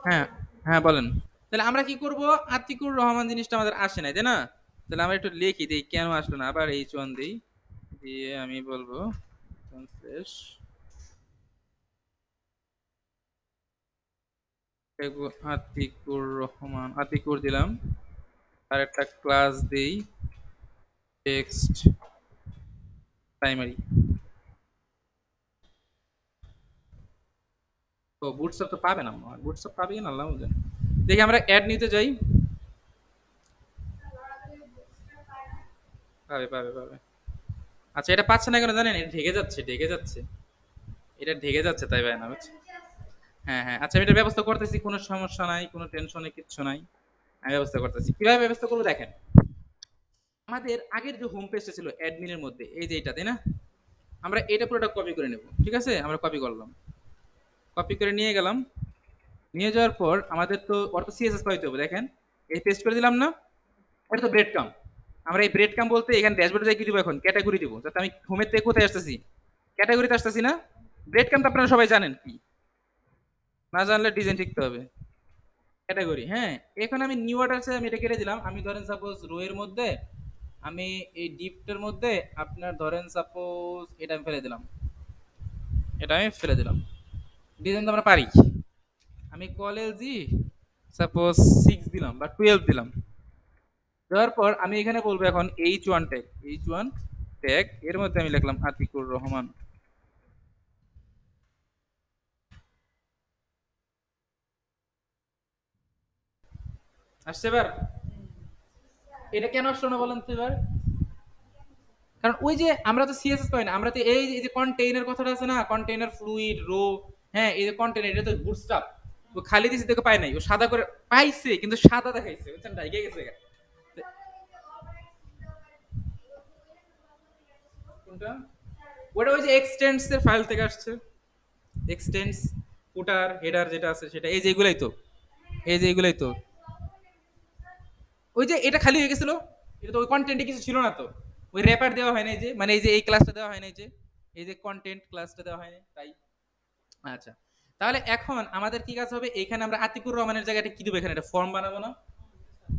হ্যাঁ, হ্যাঁ বলেন। তাহলে আমরা কি করব? আতিকুর রহমান জিনিসটা আমাদের আসে নাই, তাই না? তাহলে আমরা একটু লিখি দেই কেন আসলো না, আবার H1 দিই, দিয়ে আমি বলবো স্ল্যাশ, আতিকুর রহমান, আতিকুর দিলাম, আর একটা ক্লাস দেই, টেক্সট প্রাইমারি। তো বুটস্ট্র্যাপ তো পাবে না, বুটস্ট্র্যাপ পাবে কিনা আল্লাহ জানে। দেখি আমরা অ্যাড নিতে যাই। পাবে পাবে পাবে। আচ্ছা, এটা পাচ্ছে না কেন জানেন? এটা ঢেকে যাচ্ছে, ঢেকে যাচ্ছে, এটা ঢেকে যাচ্ছে, তাই পায় না, বুঝছে? হ্যাঁ হ্যাঁ, আচ্ছা আমি এটার ব্যবস্থা করতেছি, কোনো সমস্যা নাই, কোনো টেনশনে কিচ্ছু নাই। আমি ব্যবস্থা করতেছি, কিভাবে ব্যবস্থা করবো দেখেন। আমাদের আগের যে হোম পেজটা ছিল অ্যাডমিনের মধ্যে, এই যে এটা তাই না, আমরা এটা পুরোটা কপি করে নেব, ঠিক আছে, আমরা কপি করলাম, কপি করে নিয়ে গেলাম। নিয়ে যাওয়ার পর আমাদের তো অর্থ সিএসএস পাইতে হবে, দেখেন এই পেস্ট করে দিলাম না, এটা তো ব্রেড কাম। আমরা এই ব্রেড কাম বলতে এখানে ড্যাশবোর্ডে যাই কি দিব, এখন ক্যাটাগরি দিব, যাতে আমি হোমের থেকে কোথায় আসতেছি, ক্যাটাগরিতে আসতেছি না। ব্রেড কাম তো আপনারা সবাই জানেন কি, না জানলে ডিজাইন শিখতে হবে। ক্যাটাগরি, হ্যাঁ। এখন আমি নিউ অর্ডারসে আমি এটা কেটে দিলাম, আমি ধরেন সাপোজ রো এর মধ্যে আমি এই ডিপটার মধ্যে আপনার ধরেন সাপোজ এটা আমি ফেলে দিলাম, এটা আমি ফেলে দিলাম। ডিজাইন তো আমরা পারি। আমি কল এলজি সাপোজ 6 দিলাম বা 12 দিলাম। দেওয়ার পর আমি এখানে বলবো এখন H1 ট্যাগ, H1 ট্যাগ এর মধ্যে আমি লিখলাম আতিকুর রহমান। আসছে এবার? এটা কেন আসলো না বলেন তো এবার? কারণ ওই যে আমরা তো সিএসএস পাই না, আমরা তো এই যে কন্টেইনার কথাটা আছে না, কন্টেইনার ফ্লুইড রো, হ্যাঁ এই যে কন্টেইনার, এটা তো বুটস্ট্র্যাপ। ও খালি দিছে দেখে পায় নাই, ও সাদা করে পাইছে কিন্তু সাদা দেখাইছে, বুঝছেন, ডাইগে গেছে। কোনটা? ওটা ওই যে এক্সটেন্ডস এর ফাইল থেকে আসছে, এক্সটেন্ডস ফুটার হেডার যেটা আছে সেটা, এই যে এগুলাই তো, এই যে এগুলাই তো। ওই যে এটা খালি হয়ে গেছিল, এটা তো ওই কন্টেন্টে কিছু ছিল না তো, ওই র্যাপার দেওয়া হয় নাই যে, মানে এই যে এই ক্লাসটা দেওয়া হয় নাই যে, এই যে কন্টেন্ট ক্লাসটা দেওয়া হয় নাই তাই। আচ্ছা, তাহলে এখন আমাদের কি কাজ হবে, এখানে আমরা আতিকুর রহমানের জায়গাটা কি দেবো, এখানে একটা ফর্ম বানাবো না?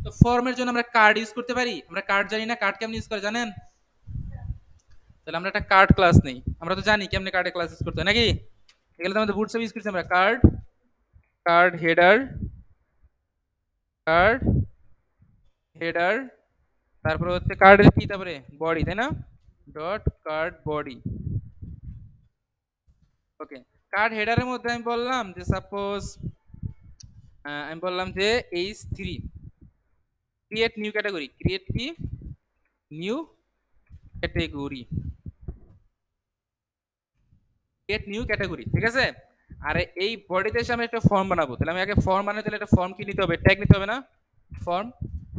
তো ফর্মের জন্য আমরা কার্ড ইউজ করতে পারি, আমরা কার্ড জানি না, কার্ড কেমন ইউজ করে জানেন? তাহলে আমরা একটা কার্ড ক্লাস নেই, আমরা তো জানি কেমনে কার্ডে ক্লাস ইউজ করতে হয় নাকি, এগুলো তো আমাদের বুটস্ট্র্যাপ ইউজ করছি আমরা। Card, card header, card header, তারপরে হচ্ছে কার্ডের কি, তারপরে বডি তাই না, dot card body. Okay, card হেডারের মধ্যে আমি বললাম যে সাপোজ আমি বললাম যে H3 create new category, create কি new category, create new category, ঠিক আছে। আর এই বডিতে এসে আমি একটা ফর্ম বানাবো, তাহলে আমি আগে ফর্ম বানাতে হলে একটা ফর্ম কি নিতে হবে, ট্যাগ নিতে হবে না, ফর্ম।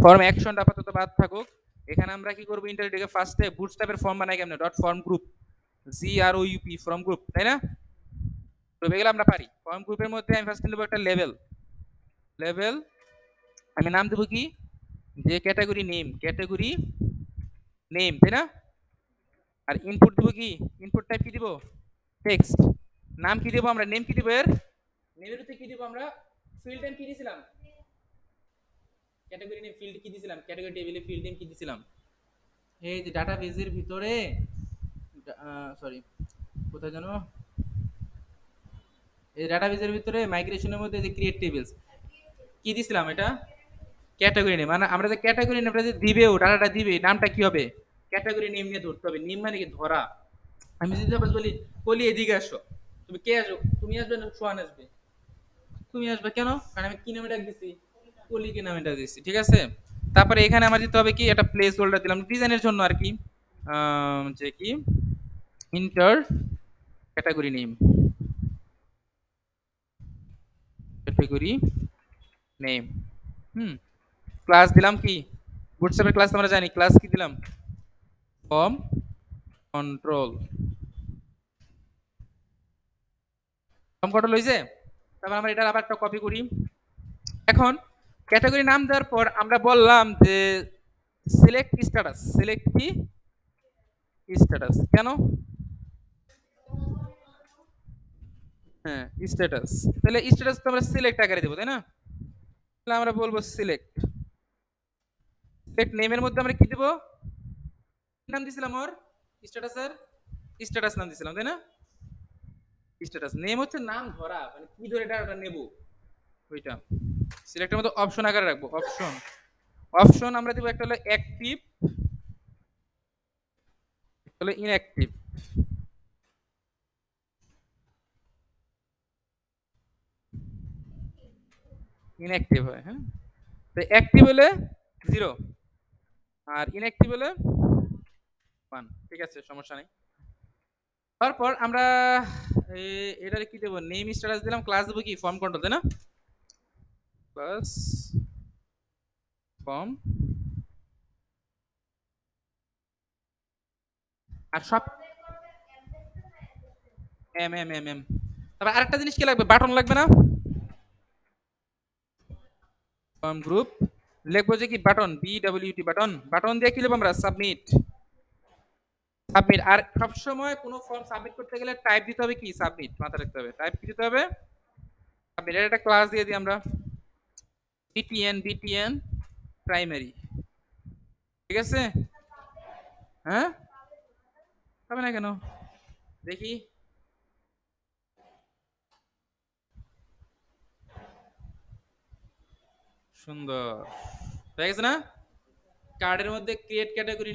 ফর্ম অ্যাকশনটা আপাতত বাদ থাকুক। এখানে আমরা কি করবো, ইন্টারনেটে ফার্স্টে বুটস্ট্র্যাপের ফর্ম বানাই কেমনে, dot form group, GROUP form group তাই না। তো এগুলো আমরা পারি। ফর্ম গ্রুপের মধ্যে আমি ফার্স্টে নেবো একটা লেভেল, লেভেল আমি নাম দেবো কি, যে ক্যাটাগরি নেম, ক্যাটাগরি নেম তাই না। আর ইনপুট দেবো কি, ইনপুট টাইপ কি দিব, টেক্সট। নাম কি দেবো আমরা, নেম কি দিব, এর নেমের ভিতরে কি দিব আমরা, ফিল্ড নেম কি দিয়েছিলাম, ক্যাটাগরি নেম ফিল্ড কি দিয়েছিলাম, ক্যাটাগরি টেবিলে ফিল্ড নেম কি দিয়েছিলাম, এই যে ডাটাবেজের ভিতরে, সরি কোথায় জানো, এই ডাটাবেজের ভিতরে মাইগ্রেশনের মধ্যে যে ক্রিয়েট টেবিলস কি দিছিলাম, এটা ক্যাটাগরি নেম, মানে আমরা যে ক্যাটাগরি নেমটা যে দিবে, ও ডাটাটা দিবে, নামটা কি হবে, ক্যাটাগরি নেম নিয়ে ধরতে হবে। নেম মানে কি, ধরা। আমি যদি সাপোজ বলি কলি এদিকে আসো, তুমি কে আসো, তুমি আসবে না সোয়ান আসবে, তুমি আসবে কেন, কারণ আমি কি নামে ডাক দিছি, কলিকে নামে ডাক দিছি, ঠিক আছে। তারপরে এখানে আমার দিতে হবে কি, একটা প্লেস হোল্ডার দিলাম ডিজাইনের জন্য আর কি, যে কি enter category name, category name, hmm. Class দিলাম কি, বুটস্ট্র্যাপের ক্লাস আমরা জানি, ক্লাস কি দিলাম, ফর্ম কন্ট্রোল, ফর্ম কন্ট্রোল হয়েছে। তারপর আমরা এটার আবার একটা কপি করি। এখন ক্যাটাগরি নাম দেওয়ার পর আমরা বললাম যে সিলেক্ট স্ট্যাটাস, সিলেক্ট কি স্ট্যাটাস, কেন, হ্যাঁ স্ট্যাটাস, তাহলে স্ট্যাটাস তো আমরা সিলেক্ট আকারে দেবো তাই না, তাহলে আমরা বলবো সিলেক্ট, সিলেক্ট নেমের মধ্যে আমরা কি দেবো, নাম দিছিলাম ওর স্ট্যাটাসের, স্ট্যাটাস নাম দিছিলাম তাই না। স্ট্যাটাস নেম হচ্ছে নাম ধরা, মানে কি ধরে ডাটা নেব ওইটা। সিলেক্টের মধ্যে অপশন আকারে রাখবো, অপশন, অপশন আমরা দেবো একটা হলো অ্যাক্টিভ, একটা হলো ইনঅ্যাক্টিভ, ইনঅ্যাক্টিভ হয়, হ্যাঁ। তো অ্যাক্টিভ হলে 0 আর ইনঅ্যাক্টিভ হলে 1, ঠিক আছে সমস্যা নেই। তারপর আমরা এটার কি দেবো, নেম স্ট্যাটাস দিলাম, ক্লাস দেবো কি ফর্ম কন্ট্রোল, তাই না? Class form. আর সব এম এম এম এম। তারপর আরেকটা জিনিস কি লাগবে, বাটন লাগবে না? ফর্ম গ্রুপ লিখবো যে কি বাটন, BWT বাটন। বাটন দিয়ে কি লিখবো আমরা, সাবমিট। সাবমিট। আর সবসময় কোনো ফর্ম সাবমিট করতে গেলে টাইপ দিতে হবে কি, সাবমিট, মাথায় রাখতে হবে, টাইপ কি দিতে হবে, সাবমিট। এর একটা ক্লাস দিয়ে দিই আমরা, বিটিএন প্রাইমারি। ঠিক আছে? হ্যাঁ, হবে না কেন, দেখি। সুন্দর হয়ে গেছে না? কার্ডের মধ্যে create category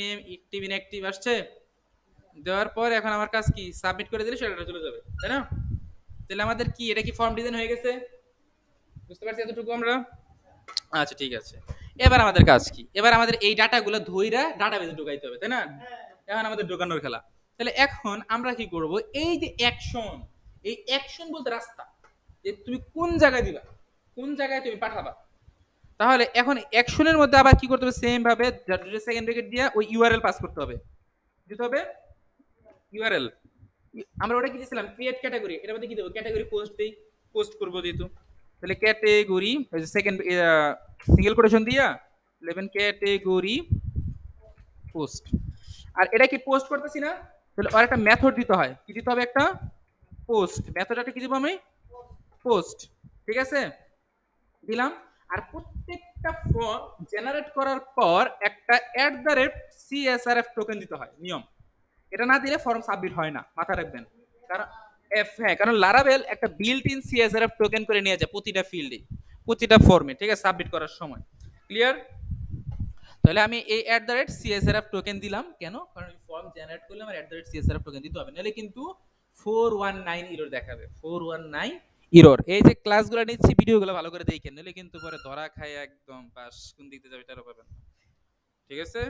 name active inactive আসছে। দেওয়ার পর এখন আমার কাজ কি, সাবমিট করে দিলে সেটা চলে যাবে, তাই না? তাহলে আমাদের কি, এটা কি ফর্ম ডিজাইন হয়ে গেছে? বুঝতে পারছি এতটুকু আমরা? আচ্ছা ঠিক আছে। এবার আমাদের কাজ কি, এবার আমাদের এই ডাটাগুলো ধইরা ডাটাবেসে ঢুকাইতে হবে, তাই না? এখন আমাদের ঢোকানোর খেলা। তাহলে এখন আমরা কি করব, এই যে অ্যাকশন, এই অ্যাকশন বলতে রাস্তা, যে তুমি কোন জায়গায় দিবা, কোন জায়গায় তুমি পাঠাবা। তাহলে এখন অ্যাকশনের মধ্যে আবার কি করতে হবে, সেম ভাবে সেকেন্ড ব্র্যাকেট দিয়ে ওই ইউআরএল পাস করতে হবে, দিতে হবে ইউআরএল। আমরা ওটা কি দিয়েছিলাম, ক্রিয়েট ক্যাটাগরি, এটার মধ্যে কি দেবো, ক্যাটাগরি পোস্ট দেই, পোস্ট করবো যেহেতু। তাহলে ক্যাটাগরি সেকেন্ড সিঙ্গেল কোটেশন দিয়া 11 ক্যাটাগরি পোস্ট। আর এটা কি পোস্ট করতেছি না, তাহলে আর একটা মেথড দিতে হয়, কি দিতে হবে, একটা পোস্ট মেথডটা কি দিব আমি, পোস্ট। ঠিক আছে, দিলাম। আর প্রত্যেকটা ফর্ম জেনারেট করার পর একটা @CSRF টোকেন দিতে হয়, নিয়ম। এটা না দিলে ফর্ম সাবমিট হয় না, মাথায় রাখবেন। কারণ হ্যাঁ, কারণ লারাভেল একটা বিল্ট ইন CSRF টোকেন করে নিয়ে যায় প্রতিটা ফিল্ডে, প্রতিটা ফর্মে, ঠিক আছে, সাবমিট করার সময়। ক্লিয়ার? তাহলে আমি এই @CSRF টোকেন দিলাম কেন, কারণ আমি ফর্ম জেনারেট করলে আমার @CSRF টোকেন দিতে হবে, নাহলে কিন্তু 419 এরর দেখাবে, 419 এরর। এই যে ক্লাসগুলো নিচ্ছি, ভিডিওগুলো ভালো করে দেখেন, নাহলে কিন্তু পরে ধরা খায় একদম পাস, কোন দিক দিয়ে যাবে এটারও পাবেন না। ঠিক আছে?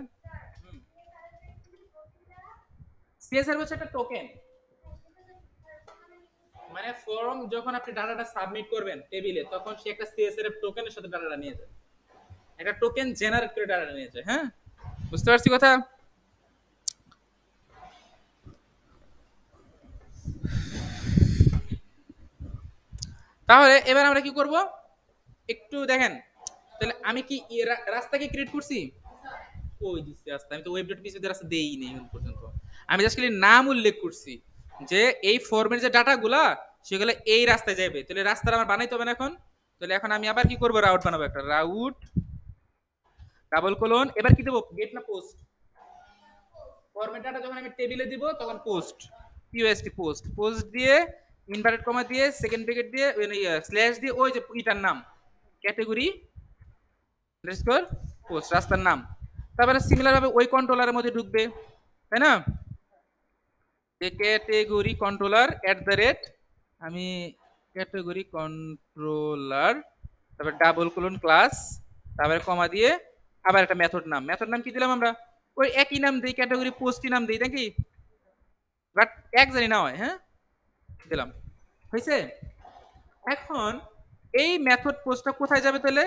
CSRF হচ্ছে একটা টোকেন, মানে ফর্ম যখন আপনি ডাটাটা সাবমিট করবেন টেবিলে, তখন সে একটা CSRF টোকেনের সাথে ডাটাটা নিয়ে যায়, একটা টোকেন জেনারেট করে ডাটাটা নিয়ে যায়। হ্যাঁ, বুঝতে পারছি কথা? তাহলে এবার আমরা কি করব, একটু দেখেন। তাহলে আমি কি রাস্তাকে ক্রিয়েট করছি, ওই দিচ্ছি রাস্তা, আমি তো ওয়েব ডট পিসি রাস্তা দেই নেই এখন পর্যন্ত। আমি জাস্ট খালি নাম উল্লেখ করছি যে এই ফর্মের যে ডাটাগুলা সেগুলো এই রাস্তায় যাবে, তাহলে রাস্তাটা আমার বানাইতে হবে না এখন। তাহলে এখন আমি আবার কি করবো, রাউট বানাবো, একটা রাউট ডাবল কোলন, এবার কি দেবো, গেট না পোস্ট। ফরম্যাট ডাটা যখন আমি টেবিলে দিব তখন পোস্ট, পিওএসটি পোস্ট, পোস্ট দিয়ে ইনভার্টেড কমা দিয়ে সেকেন্ড ব্র্যাকেট দিয়ে স্ল্যাশ দিয়ে ওই যে ইটার নাম, ক্যাটাগরি আন্ডারস্কোর পোস্ট, রাস্তার নাম। তারপরে সিমিলার ভাবে ওই কন্ট্রোলারের মধ্যে ঢুকবে, তাই না? ক্যাটাগরি কন্ট্রোলার আমি ক্যাটাগরি কন্ট্রোলার, তারপর ডাবল কোলন ক্লাস, তারপরে কমা দিয়ে আবার একটা মেথড নাম কি দিলাম আমরা, ওই একই নাম দিই, ক্যাটাগরি পোস্টই নাম দিই নাকি, বাট এক জানি না হয়। হ্যাঁ, দিলাম, হয়েছে। এখন এই মেথড পোস্টটা কোথায় যাবে, তাহলে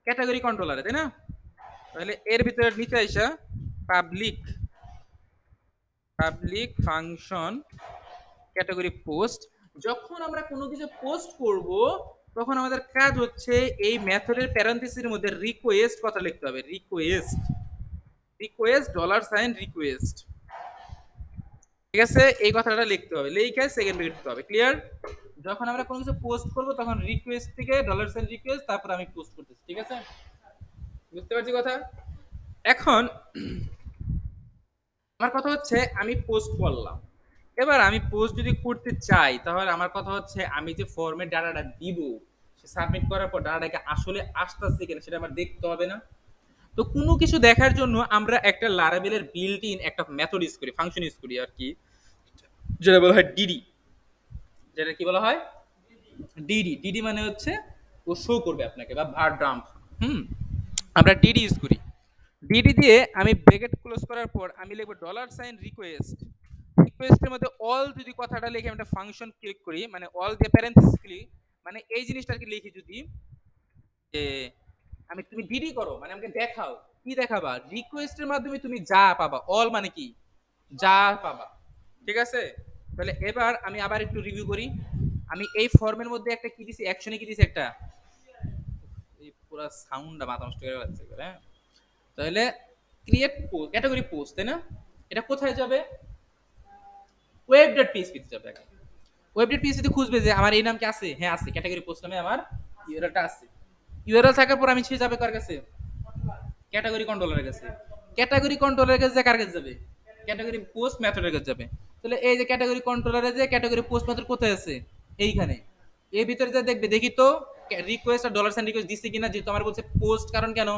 ক্যাটাগরি কন্ট্রোলারে, তাই না? তাহলে এর ভিতরে নিচে আইসা public public function category post. যখন আমরা কোনো কিছু পোস্ট করব তখন আমাদের কাজ হচ্ছে এই মেথডের প্যারেনথেসিসের মধ্যে রিকোয়েস্ট কথা লিখতে হবে, রিকোয়েস্ট, $রিকোয়েস্ট। ঠিক আছে, এই কথাটা লিখতে হবে, লিখে সেকেন্ড ব্র্যাকেট দিতে হবে। ক্লিয়ার? যখন আমরা কোনো কিছু পোস্ট করব তখন রিকোয়েস্ট থেকে $রিকোয়েস্ট, তারপর আমি পোস্ট করতেছি। ঠিক আছে, বুঝতে পারছি কথা? এখন আমার কথা হচ্ছে আমি পোস্ট করলাম, এবার আমি পোস্ট যদি করতে চাই তাহলে আমার কথা হচ্ছে আমি যে ফর্মে ডাটাটা দিব, সে সাবমিট করার পর ডাটাটাকে আসলে আসতেছে কিনা সেটা আমার দেখতে হবে না? তো কোনো কিছু দেখার জন্য আমরা একটা লারাভেলের বিল্ট ইন একটা মেথড ইউজ করি, ফাংশন ইউজ করি আর কি, যেটা বলা হয় ডিডি। যেটা কি বলা হয়, ডিডি মানে হচ্ছে ও শো করবে আপনাকে, বা ভার ডাম্প। হুম, আমরা ডিডি ইউজ করি। ডিডি দিয়ে আমি ব্র্যাকেট ক্লোজ করার পর আমি লিখবো $রিকোয়েস্ট, রিকোয়েস্টের মধ্যে অল যদি কথাটা লিখে আমি একটা ফাংশন ক্লিক করি, মানে অল দিয়ে প্যারেন্থেসিস ক্লিক, মানে এই জিনিসটা আর কি লিখি যদি, যে আমি তুমি ডিডি করো মানে আমাকে দেখাও, কি দেখাবা, রিকোয়েস্টের মাধ্যমে তুমি যা পাবা, অল মানে কি যা পাবা। ঠিক আছে, তাহলে এবার আমি আবার একটু রিভিউ করি। আমি এই ফর্মের মধ্যে একটা কি দিছি, অ্যাকশনে কি দিছি একটা, এই পুরো সাউন্ডটা মাথা নষ্ট করে যাচ্ছে, হ্যাঁ। তাহলে ক্রিয়েট পোস্ট, ক্যাটাগরি পোস্ট, তাই না? এটা কোথায় যাবে? ওয়েব ডট পিএইচপি তে যাবে। ওয়েব ডট পিএইচপি তে খুঁজবে যে আমার এই নাম কি আছে, হ্যাঁ আছে, ক্যাটাগরি পোস্ট নামে আমার ইউআরএলটা আছে। ইউআরএল থাকার পর আমি সে যাবে কার কাছে? ক্যাটাগরি কন্ট্রোলারের কাছে। ক্যাটাগরি কন্ট্রোলারের কাছে কার কাছে যাবে? ক্যাটাগরি পোস্ট মেথডের কাছে যাবে। তাহলে এই যে ক্যাটাগরি কন্ট্রোলারে যে ক্যাটাগরি পোস্ট মেথড কোথায় আছে? এইখানে। এর ভিতরে যা দেখবে, দেখি তো রিকোয়েস্ট আর ডলার সাইন রিকোয়েস্ট দিচ্ছে কিনা, যেহেতু আমার বলছে পোস্ট, কারণ কেন,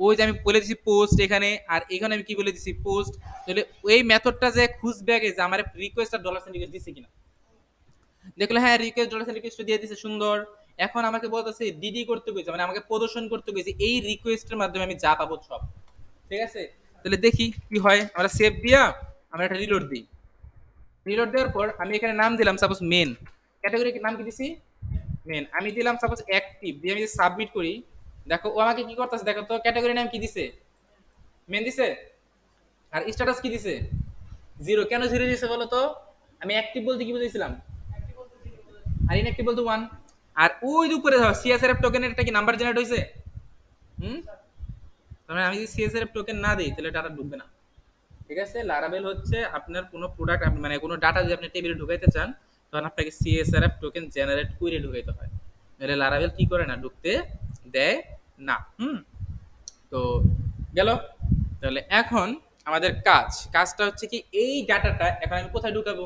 ওই যে আমি বলে দিছি পোস্ট এখানে, আর এখানে আমি কি বলে দিছি পোস্ট। তাহলে ওই মেথডটা যে খুঁজবে আগে যে আমার রিকোয়েস্ট আর ডলার সাইন রিকোয়েস্ট দিচ্ছে কিনা। দেখলো হ্যাঁ রিকোয়েস্ট ডলার সাইন রিকোয়েস্ট দিয়ে দিছে, সুন্দর। এখন আমাকে বলতেছে ডিডি করতে গেছে, মানে আমাকে প্রদর্শন করতে গেছে এই রিকোয়েস্টের মাধ্যমে আমি যা পাবো সব। ঠিক আছে, তাহলে দেখি কি হয়। আমরা সেভ দিয়া আমরা একটা রিলোড দিই। রিলোড দেওয়ার পর আমি এখানে নাম দিলাম সাপোজ মেন, ক্যাটাগরি নাম কি দিছি মেন, আমি দিলাম সাপোজ অ্যাক্টিভ দিয়ে আমি সাবমিট করি। দেখো ও আমাকে কি করতেছে, দেখো তো ক্যাটাগরি নাম কি দিছে, মেন দিছে, আর স্ট্যাটাস কি দিছে জিরো। কেন জিরো দিছে বলো তো? আমি অ্যাক্টিভ বলতে কি বুঝেছিলাম, আর ইনঅ্যাক্টিভ বলতে ওয়ান। আর ওই যে উপরে ধর সিএসআরএফ টোকেনের একটা কি নাম্বার জেনারেট হয়েছে, হুম, তাহলে আমি যদি সিএসআরএফ টোকেন না দিই তাহলে ডাটা ঢুকবে না। ঠিক আছে, লারাবেল হচ্ছে আপনার কোনো প্রোডাক্ট, মানে কোনো ডাটা যদি আপনি টেবিলে ঢুকাইতে চান, তখন আপনাকে সিএসআরএফ টোকেন জেনারেট করে ঢুকাইতে হয়, নাহলে লারাবেল কি করে না, ঢুকতে দেয় না। তো গেল। তাহলে এখন আমাদের কাজটা হচ্ছে কি, এই ডাটাটা এখন আমি কোথায় ঢুকাবো?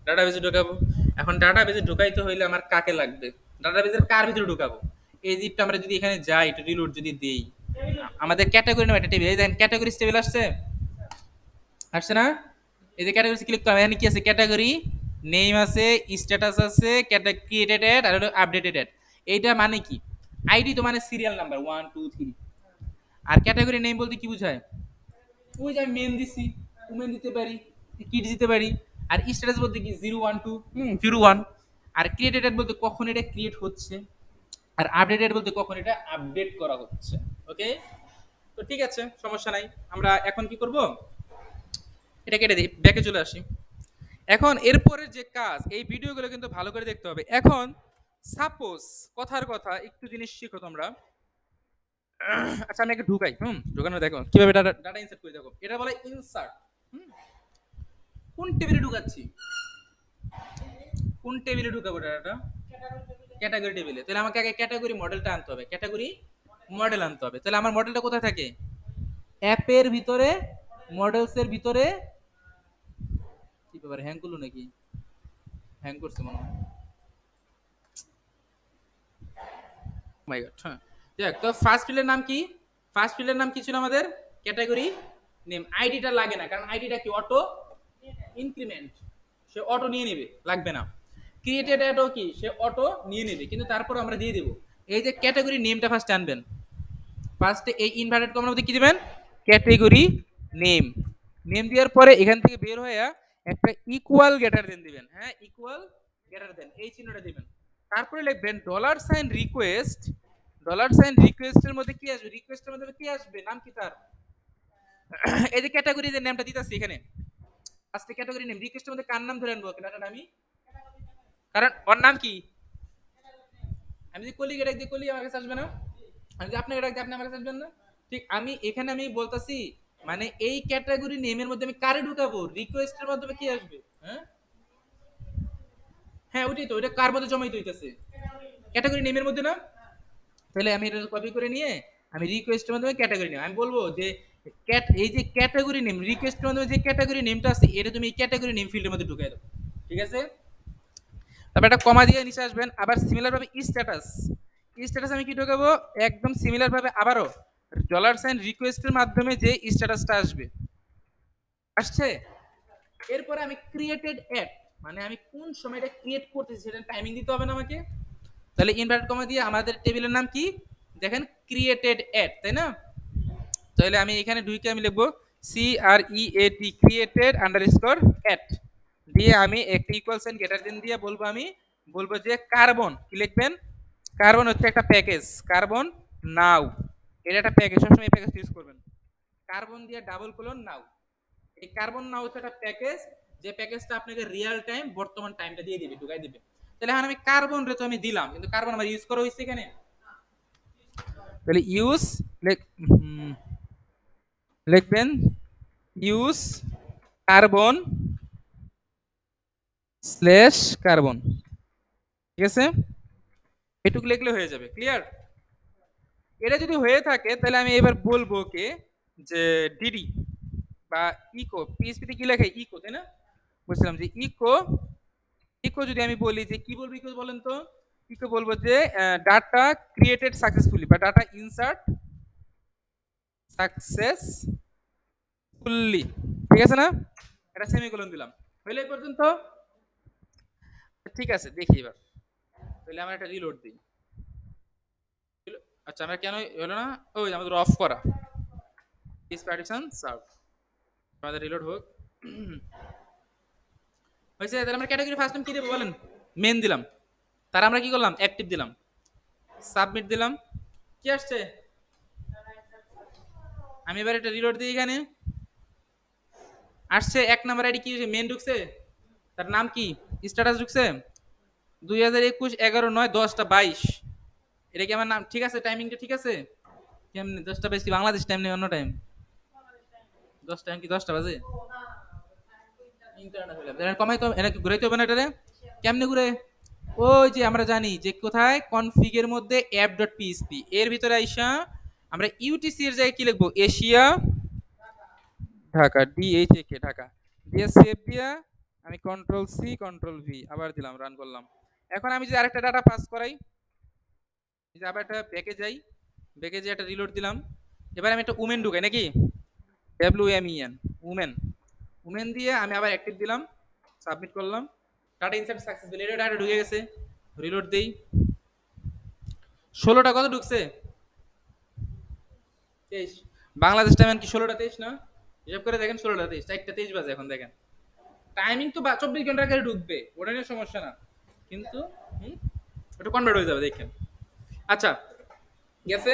ডাটাবেজে ঢুকাবো। এখন ডাটাবেজে ঢুকাইতে হইলে আমার কাকে লাগবে? ডাটাবেজের কার ভিতরে ঢুকাবো? এই জিপটা আমরা যদি এখানে যাই, একটু রিলোড যদি দেই, আমাদের ক্যাটাগরি নামে একটা টেবিল, এই দেখেন ক্যাটাগরি টেবিল আসছে, আসছে না? এই যে ক্যাটাগরি ক্লিক করলাম, এখানে কি আছে, ক্যাটাগরি নেম আছে, স্ট্যাটাস আছে, ক্রিয়েটেড এড আর আপডেটেড এড। এইটা মানে কি, আইডি তো মানে সিরিয়াল নাম্বার 1 2 3, আর ক্যাটাগরি নেম বলতে কি বোঝায়, ওই যে আমি মেন দিছি, উমেন দিতে পারি, কিড দিতে পারি। আর স্ট্যাটাস বলতে কি 0 1 2, 0 1। আর ক্রিয়েটেড এড বলতে কখন এটা ক্রিয়েট হচ্ছে, আর আপডেটেড বলতে কখন এটা আপডেট করা হচ্ছে। ওকে, তো ঠিক আছে, সমস্যা নাই। আমরা এখন কি করব, এটা কেটে দিই, ব্যাকে চলে আসি। এখন এরপরের যে কাজ, এই ভিডিওগুলো কিন্তু ভালো করে দেখতে হবে। এখন সাপোজ কথার কথা একটু জিনিস শিখো তোমরা। আচ্ছা আমি একটা ঢুকাই, ঢুকানো দেখো কিভাবে ডাটা ইনসার্ট করে, দেখো এটা বলে ইনসার্ট। কোন টেবিলে ঢুকাচ্ছি, কোন টেবিলে ঢুকাবো ডাটাটা? ক্যাটাগরি টেবিলে। তাহলে আমাকে আগে ক্যাটাগরি মডেলটা আনতে হবে, ক্যাটাগরি মডেল আনতে হবে। তাহলে আমার মডেলটা কোথায় থাকে? অ্যাপের ভিতরে, মডেলসের ভিতরে। কি ব্যাপার, হ্যাং করলো নাকি? হ্যাং করছে মনে হয়, মাই গড। হ্যাঁ, দেখ তো ফার্স্ট ফিল্ডের নাম কি, ফার্স্ট ফিল্ডের নাম কি ছিল আমাদের? Category name. আইডিটা লাগে না, কারণ আইডিটা কি অটো ইনক্রিমেন্ট, সে অটো নিয়ে নেবে, লাগবে না। ক্রিয়েটেড অ্যাডও কি, সে অটো নিয়ে নেবে, কিন্তু তারপর আমরা দিয়ে দেবো। এই যে ক্যাটাগরি নেমটা ফার্স্ট আনবেন, ফার্স্টে এই ইনভার্টেড কমার মধ্যে কি দিবেন, ক্যাটাগরি নেম। নেম দেওয়ার পরে এখান থেকে বের হয়ে একটা ইকুয়াল গ্রেটার দেন দিবেন, হ্যাঁ ইকুয়াল গ্রেটার দেন, এই চিহ্নটা দিবেন। তারপরে লিখবেন dollar sign request. Dollar sign রিকোয়েস্টের মধ্যে কি আসবে, রিকোয়েস্টের মধ্যে কি আসবে, নাম কি তার, এই যে ক্যাটাগরি যে নামটা দিতেছি এখানে, ফার্স্টে ক্যাটাগরি নেম, রিকোয়েস্টের মধ্যে কার নাম ধরে আনবো, ডাটাটা আমি, কারণ ওর নাম কি, আমি যদি কলিগে ডাক দিই কলি আমার কাছে আসবে না, আমি যদি আপনাকে ডাক দিই আপনি আমার কাছে আসবেন না। ঠিক আমি এখানে আমি বলতাছি, মানে এই ক্যাটাগরি নেমের মধ্যে আমি কারে ঢুকাবো, রিকোয়েস্টের মাধ্যমে কি আসবে, হ্যাঁ হ্যাঁ ওইটাই তো, ওইটা কার মধ্যে জমাইতে হইতাছে, ক্যাটাগরি নেমের মধ্যে না। তাহলে আমি এটা কপি করে নিয়ে আমি রিকোয়েস্টের মাধ্যমে ক্যাটাগরি নেম, আমি বলবো যে এই যে ক্যাটাগরি নেম, রিকোয়েস্টের মাধ্যমে যে ক্যাটাগরি নেমটা আছে এটা তুমি এই ক্যাটাগরি নেম ফিল্ডের মধ্যে ঢুকাই দাও। ঠিক আছে, তারপর একটা কমা দিয়ে নিচে আসবেন। আবার সিমিলার ভাবে স্ট্যাটাস, স্ট্যাটাস আমি কি ঢোকাবো, একদম সিমিলার ভাবে আবারও ডলার সাইন রিকোয়েস্টের মাধ্যমে যে স্ট্যাটাসটা আসবে, আসছে। এরপরে আমি ক্রিয়েটেড অ্যাড, মানে আমি কোন সময় এটা ক্রিয়েট করতেছি সেটা টাইমিং দিতে হবে না আমাকে। তাহলে ইনভার্ট কমা দিয়ে আমাদের টেবিলের নাম কি, দেখেন ক্রিয়েটেড অ্যাড, তাই না? তাহলে আমি এখানে ঢুকে আমি লিখবো created আন্ডারস্কোর এট দিয়ে আমি একটা ইকুয়াল সাইন গ্রেটার দেন দিয়ে বলবো যে কার্বন কি লিখবেন, কার্বন হচ্ছে একটা প্যাকেজ, কার্বন নাও, এটা একটা প্যাকেজ, সবসময় এই প্যাকেজ ইউজ করবেন, কার্বন দিয়ে ডাবল কোলন নাও। এই কার্বন নাও হচ্ছে একটা প্যাকেজ, যে প্যাকেজটা আপনাকে রিয়েল টাইম বর্তমান টাইমটা দিয়ে দিবে, ঢুকাই দিবে। তাহলে এখন আমি কার্বন রে তো আমি দিলাম, কিন্তু কার্বন আমার ইউজ করা হয়েছে এখানে, তাহলে ইউজ লিখবেন ইউজ কার্বন স্ল্যাশ কার্বন, ঠিক আছে, এটুকু লিখলে হয়ে যাবে, ক্লিয়ার। এটা যদি হয়ে থাকে তাহলে আমি এবার বলবো কে যে ডিডি বা ইকো, পিএইচপি তে কি লেখে ইকো, তাই না, বলছিলাম যে ইকো, ইকো যদি আমি বলি যে কি বলবো ইকো বলেন তো, ইকো বলবো যে ডাটা ক্রিয়েটেড সাকসেসফুলি বা ডাটা ইনসার্ট সাকসেসফুলি, ঠিক আছে না, এটা সেমিকোলন দিলাম, হইলে এই পর্যন্ত। ঠিক আছে, দেখি এবার, তাহলে আমরা একটা রিলোড দিই। আচ্ছা আমরা কেন হলো না, ওই আমাদের অফ করা দিস পার্টিশন সার্ভ, আমাদের রিলোড হোক, হয়েছে। তাহলে আমরা ক্যাটাগরি ফার্স্ট টাইম কি দেবো বলেন, মেন দিলাম, তার আমরা কি করলাম অ্যাক্টিভ দিলাম, সাবমিট দিলাম, কি আসছে, আমি এবার এটা রিলোড দিই, এখানে আসছে এক নাম্বার আইডি কি মেন ঢুকছে, তার নাম কি স্ট্যাটাস ঢুকছে 2021 11 9 10টা 22, এটা কি আমার নাম, ঠিক আছে, টাইমিংটা ঠিক আছে, কেমনি 10টা 22 কি বাংলাদেশ টাইম নেই অন্য টাইম, 10 টাইম কি 10টা বাজে, ইন্টারনেট কমাই তো এটা কি ঘুরাইতে হবে না, এটা কেমনে ঘুরে, ওই যে আমরা জানি যে কোথায় কনফিগের মধ্যে অ্যাপ ডট পিএসপি এর ভিতরে আইসা আমরা ইউটিসি এর জায়গায় কি লিখবো, এশিয়া ঢাকা, ডিএইচএকে ঢাকা দিয়ে সেভ দিয়া আমি কন্ট্রোল সি কন্ট্রোল ভি আবার দিলাম, রান করলাম। এখন আমি যদি আরেকটা ডাটা পাস করাই, যে আবার একটা ব্যাকে যাই, ব্যাকে যে একটা রিলোড দিলাম, এবার আমি একটা উমেন ঢুকাই নাকি, WMEN উমেন, উমেন দিয়ে আমি আবার অ্যাক্টিভ দিলাম, সাবমিট করলাম, ডাটা ইনসার্ট সাকসেসফুল, এটা ডাটা ঢুকে গেছে, রিলোড দেই, 16টা কত ঢুকছে, 23, বাংলাদেশ টাইম কি 16টা 23 না, হিসাব করে দেখেন 16টা 23, 4টা 23 বাজে এখন দেখেন, টাইমিং তো 24 ঘন্টা আগে ঢুকবে, ওটা নিয়ে সমস্যা না, কিন্তু ওটা কনভার্ট হয়ে যাবে দেখেন। আচ্ছা গেছে,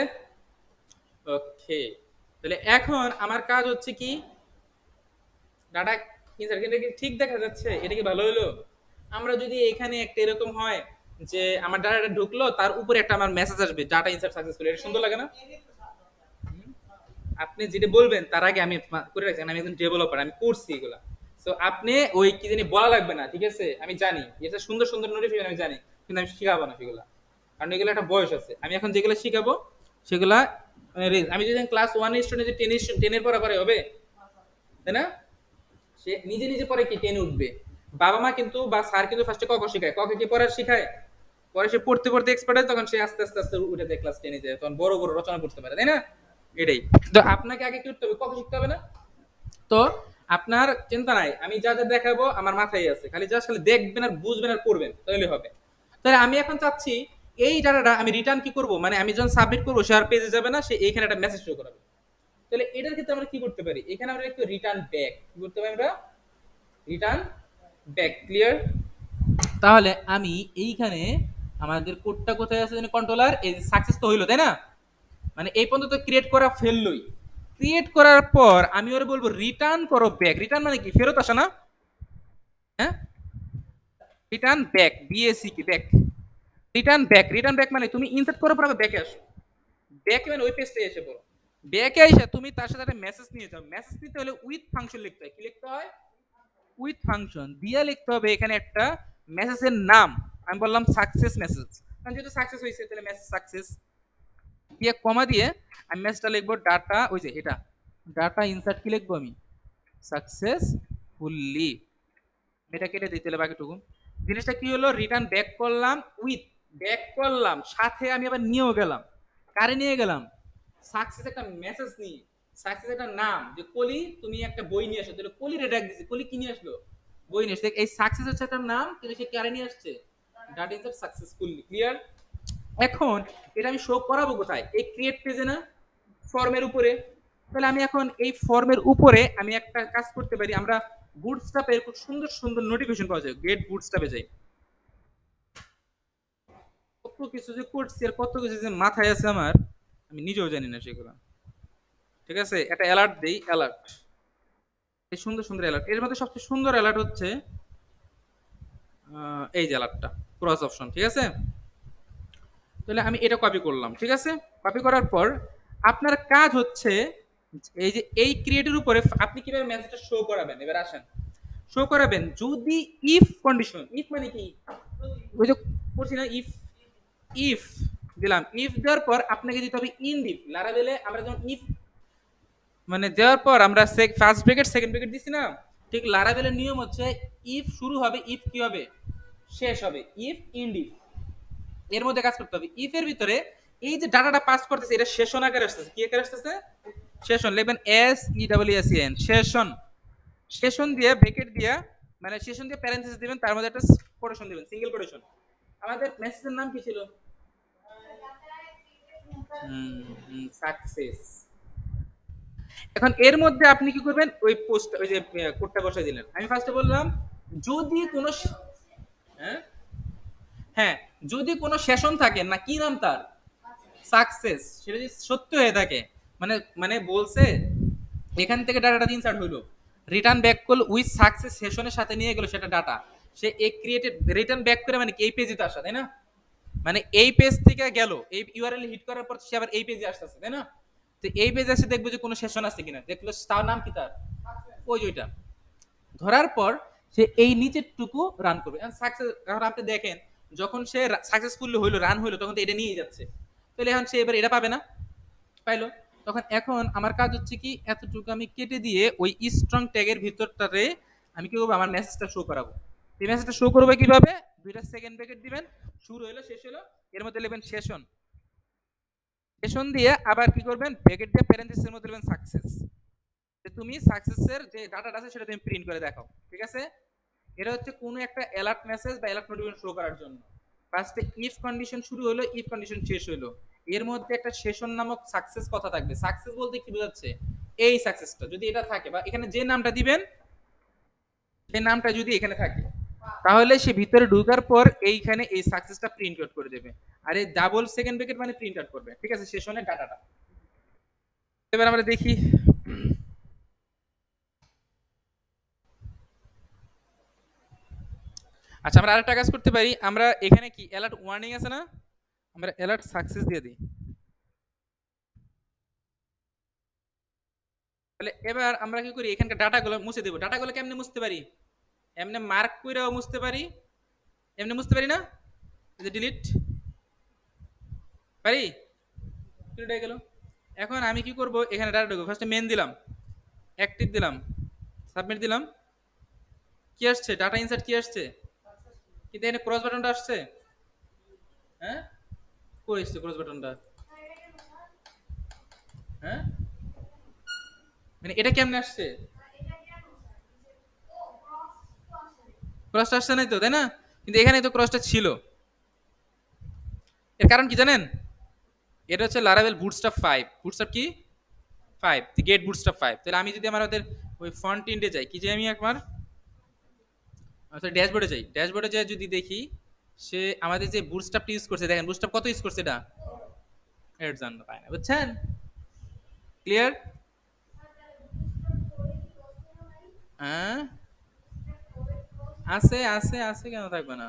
ওকে, তাহলে এখন আমার কাজ হচ্ছে কি, ডাটা ইনসার্ট, এটা কি ঠিক দেখা যাচ্ছে, এটা কি ভালো হলো, আমরা যদি এখানে একটা এরকম হয় যে আমার ডাটাটা ঢুকলো, তার উপরে একটা আমার মেসেজ আসবে ডাটা ইনসার্ট সাকসেসফুল, এটা সুন্দর লাগে না, আপনি যেটা বলবেন তার আগে আমি করে রাখছি, আমি একজন ডেভেলপার, আমি করছি এগুলা, সো আপনি ওই কি জানি বলা লাগবে না, ঠিক আছে, আমি জানি এটা সুন্দর সুন্দর নোটিফিকেশন আমি জানি, কিন্তু আমি শিখাবো না সেগুলা, কারণ এগুলো একটা বয়স আছে, আমি এখন যেগুলো শিখাবো সেগুলা মানে আমি যদি ক্লাস 1 স্টুডেন্ট 10 এর পড়া করে হবে, তাই না, সে নিজে নিজে পরে কি 10 উঠবে, বাবা মা কিন্তু বা স্যার কিন্তু ফার্স্টে ক খ শেখায়, ক খ কি পড়ার শেখায়, পরে সে পড়তে পড়তে এক্সপার্ট হয়, তখন সে আস্তে আস্তে আস্তে উঠে যায় ক্লাস 10 যায়, তখন বড় বড় রচনা পড়তে পারে, তাই না, এটাই তো, আপনাকে আগে কি করতে হবে, কখন শিখতে হবে না, তো আপনার চিন্তা নাই, আমি যা যা দেখাবো আমার মাথায় আছে, খালি জাস্ট খালি দেখবেন আর বুঝবেন আর পড়বেন, তাহলে হবে। তাহলে আমি এখন চাচ্ছি এই ডাটাটা আমি রিটার্ন কি করব, মানে আমি যখন সাবমিট করবো সে আর পেজে যাবে না, সে এইখানে একটা মেসেজ শো করাবে, তাহলে এটার ক্ষেত্রে আমরা কি করতে পারি, এখানে আমরা একটু রিটার্ন ব্যাক কি করতে পারি, আমরা রিটার্ন ব্যাক, ক্লিয়ার। তাহলে আমি এইখানে আমাদের কোডটা কোথায় আছে জানি, কন্ট্রোলার, এই সাকসেস তো হইলো তাই না, মানে এই পর্যন্ত ক্রিয়েট করা ফেললই, ক্রিয়েট করার পর আমি ওরে বলবো রিটার্ন করো ব্যাক, রিটার্ন মানে কি ফেরত আসা না, হ্যাঁ, রিটার্ন ব্যাক, বিএসি কি back, return back, return back মানে তুমি ইনসার্ট করার পর আবার ব্যাকে আসো, ব্যাকে মানে ওই পেজটা এসে পড়ো, ব্যাকে এসে তুমি তার সাথে একটা মেসেজ নিয়ে যাও, মেসেজ নিতে হলে উইথ ফাংশন লিখতে হয়, কি লিখতে হয়, উইথ ফাংশন দিয়া লিখতে হবে এখানে একটা মেসেজের নাম, আমি বললাম সাকসেস মেসেজ, কারণ যেহেতু সাকসেস হয়েছে তাহলে মেসেজ সাকসেস দিয়ে কমা দিয়ে আমি মেসেজটা লিখবো ডাটা, ওই যে এটা ডাটা ইনসার্ট কি লিখবো আমি, সাকসেসফুলি, এটা কেটে দিতে হবে বাকিটুকু, জিনিসটা কি হলো, রিটার্ন ব্যাক করলাম, উইথ ব্যাক করলাম, সাথে আমি আবার নিয়েও গেলাম, কারে নিয়ে গেলাম, সাকসেস একটা মেসেজ নিয়ে, সাকসেস একটা নাম, যে কলি তুমি একটা বই নিয়ে আসো, তাহলে কলি রেডাক দিছি, কলি কি নিয়ে আসলো, বই নিয়ে আসছে, এই সাকসেস হচ্ছে একটা নাম, কিন্তু সে কারে নিয়ে আসছে, ডাটা ইনসার্ট সাকসেসফুলি, ক্লিয়ার। এখন এটা আমি শো করাবো কোথায়, এই ক্রিয়েট পেজে না, ফর্মের উপরে, তাহলে আমি এখন এই ফর্মের উপরে আমি একটা কাজ করতে পারি, আমরা বুটস্ট্র্যাপের খুব সুন্দর সুন্দর নোটিফিকেশন পাওয়া যায়, গেট বুটস্ট্র্যাপে যাই, কত কিছু যে করছি আর কত কিছু যে মাথায় আছে আমার, আমি নিজেও জানি না সেগুলো। ঠিক আছে, একটা অ্যালার্ট দেই, অ্যালার্ট, এই সুন্দর সুন্দর অ্যালার্ট, এর মধ্যে সবচেয়ে সুন্দর অ্যালার্ট হচ্ছে এই যে অ্যালার্টটা, ক্রস অপশন। ঠিক আছে, তাহলে আমি এটা কপি করলাম। ঠিক আছে, কপি করার পর আপনার কাজ হচ্ছে এই যে এই ক্রিয়েটের উপরে আপনি কিভাবে মেসেজটা শো করাবেন, এবার আসেন। শো করাবেন যদি ইফ কন্ডিশন, ইফ মানে কি, ওই যে করছি না ইফ, ইফ দিলাম, ইফ দেওয়ার পর আপনাকে দিতে হবে ইনডিফ লারাবেলে। আমরা যখন ইফ মানে দেওয়ার পর আমরা ফার্স্ট ব্র্যাকেট সেকেন্ড ব্র্যাকেট দিছি না, ঠিক লারাবেলের নিয়ম হচ্ছে ইফ শুরু হবে, ইফ কি হবে, শেষ হবে, ইফ ইনডিফ, এর মধ্যে কাজ করতে হবে। ইফ এর ভিতরে এই যে ডাটাটা পাস করতেছে এটা সেশন আকারে আসতেছে, কি আকারে আসতেছে, সেশন, লিখবেন S E double S N, session. Session দিয়ে ব্র্যাকেট দিয়ে, মানে সেশন দিয়ে প্যারেন্থেসিস দিবেন, তার মধ্যে একটা কোটেশন দিবেন, সিঙ্গেল কোটেশন। আমাদের মেসেজের নাম কি ছিল, সাকসেস। এখন এর মধ্যে আপনি কি করবেন, ওই পোস্ট, ওই যে কোডটা বসাই দিলেন। আমি ফার্স্টে বললাম যদি কোনো হ্যাঁ, হ্যাঁ, যদি কোনো সেশন থাকে না, কি নাম তার, সাকসেস, সেটা যদি সত্য হয়ে থাকে, মানে মানে বলছে এখান থেকে ডাটাটা ইনসার্ট হইলো, রিটার্ন ব্যাক করলো উইথ সাকসেস সেশনের সাথে নিয়ে গেল সেটা ডাটা, সে এ ক্রিয়েটেড রিটার্ন ব্যাক করে, মানে এই পেজে তো আসা, তাই না, মানে এই পেজ থেকে গেল, এই ইউআরএল হিট করার পর সে আবার এই পেজে আসতেছে, তাই না। তো এই পেজে এসে দেখবো যে কোনো সেশন আছে কিনা, দেখলো তার নাম কি তার, ওই ওইটা ধরার পর সে এই নিচের টুকু রান করবে। সাকসেস, এখন আপনি দেখেন যখন সে সাকসেসফুলি হইলো, রান হইলো, তখন তো এটা নিয়ে যাচ্ছে, তাহলে এখন সে এবার এটা পাবে না, পাইলো। তখন এখন আমার কাজ হচ্ছে কি, এতটুকু আমি কেটে দিয়ে ওই স্ট্রং ট্যাগের ভিতরটারে আমি কি করবো, আমার মেসেজটা শো করাবো। এই মেসেজটা শো করবে কিভাবে, দুইটা সেকেন্ড ব্র্যাকেট দিবেন, শুরু হইলো শেষ হলো, এর মধ্যে লিখবেন সেশন, সেশন দিয়ে আবার কি করবেন, ব্র্যাকেট দিয়ে প্যারেন্থেসিসের মধ্যে লিখবেন সাকসেস, যে তুমি সাকসেসের যে ডাটাটা আছে সেটা তুমি প্রিন্ট করে দেখাও। ঠিক আছে, এটা হচ্ছে কোনো একটা অ্যালার্ট মেসেজ বা অ্যালার্ট নোটিফিকেশন শো করার জন্য। ফার্স্টে ইফ কন্ডিশন শুরু হলো, ইফ কন্ডিশন শেষ হলো, এর মধ্যে একটা সেশন নামক সাকসেস কথা থাকবে। সাকসেস বলতে কি বোঝাচ্ছে, এই সাকসেসটা যদি এটা থাকে, বা এখানে যে নামটা দিবেন সেই নামটা যদি এখানে থাকে, তাহলে সে ভিতরে ঢোকার পর এইখানে এই সাকসেসটা প্রিন্ট আউট করে দেবে। আর এই ডাবল সেকেন্ড ব্র্যাকেট মানে প্রিন্ট আউট করবে। ঠিক আছে, সেশনের ডাটাটা এবার আমরা দেখি। আচ্ছা, আমরা আরেকটা কাজ করতে পারি, আমরা এখানে কি অ্যালার্ট ওয়ার্নিং আছে না, আমরা অ্যালার্ট সাকসেস দিয়ে দিই। তাহলে এবার আমরা কি করি, এখানকার ডাটাগুলো মুছে দেবো। ডাটাগুলো কেমনে মুছতে পারি, এমনি মার্ক কইরাও মুছতে পারি, এমনি মুছতে পারি না, এই যে ডিলিট, পারি, ডিলিট হয়ে গেল। এখন আমি কি করব, এখানে ডাটা ঢুকবো, ফার্স্টে মেন দিলাম, অ্যাক্টিভ দিলাম, সাবমিট দিলাম, কি আসছে, ডাটা ইনসার্ট কি আসছে, কিন্তু এখানে ক্রস বাটনটা আসছে, হ্যাঁ, কই আসছে ক্রস বাটনটা, হ্যাঁ, মানে এটা কেমনে আসছে, ক্রসটা আসছে নাই তো, তাই না, কিন্তু এখানে তো ক্রসটা ছিল। এর কারণ কি জানেন, এটা হচ্ছে লারাভেল বুটস্ট্র্যাপ 5, বুটস্ট্র্যাপ কি 5, গেট বুটস্ট্র্যাপ 5। তাহলে আমি যদি আমাদের ওই ফ্রন্ট এন্ডে যাই, কি যে আমি একবার আচ্ছা ড্যাশবোর্ডে যাই, ড্যাশবোর্ডে যাই যদি দেখি সে আমাদের যে বুটস্ট্র্যাপটা ইউজ করছে, দেখেন বুটস্ট্র্যাপ কত ইউজ করছে, এটা এর জন্য পায় না, বুঝছেন, ক্লিয়ার। হ্যাঁ, আছে আছে আছে, কেন থাকবে না,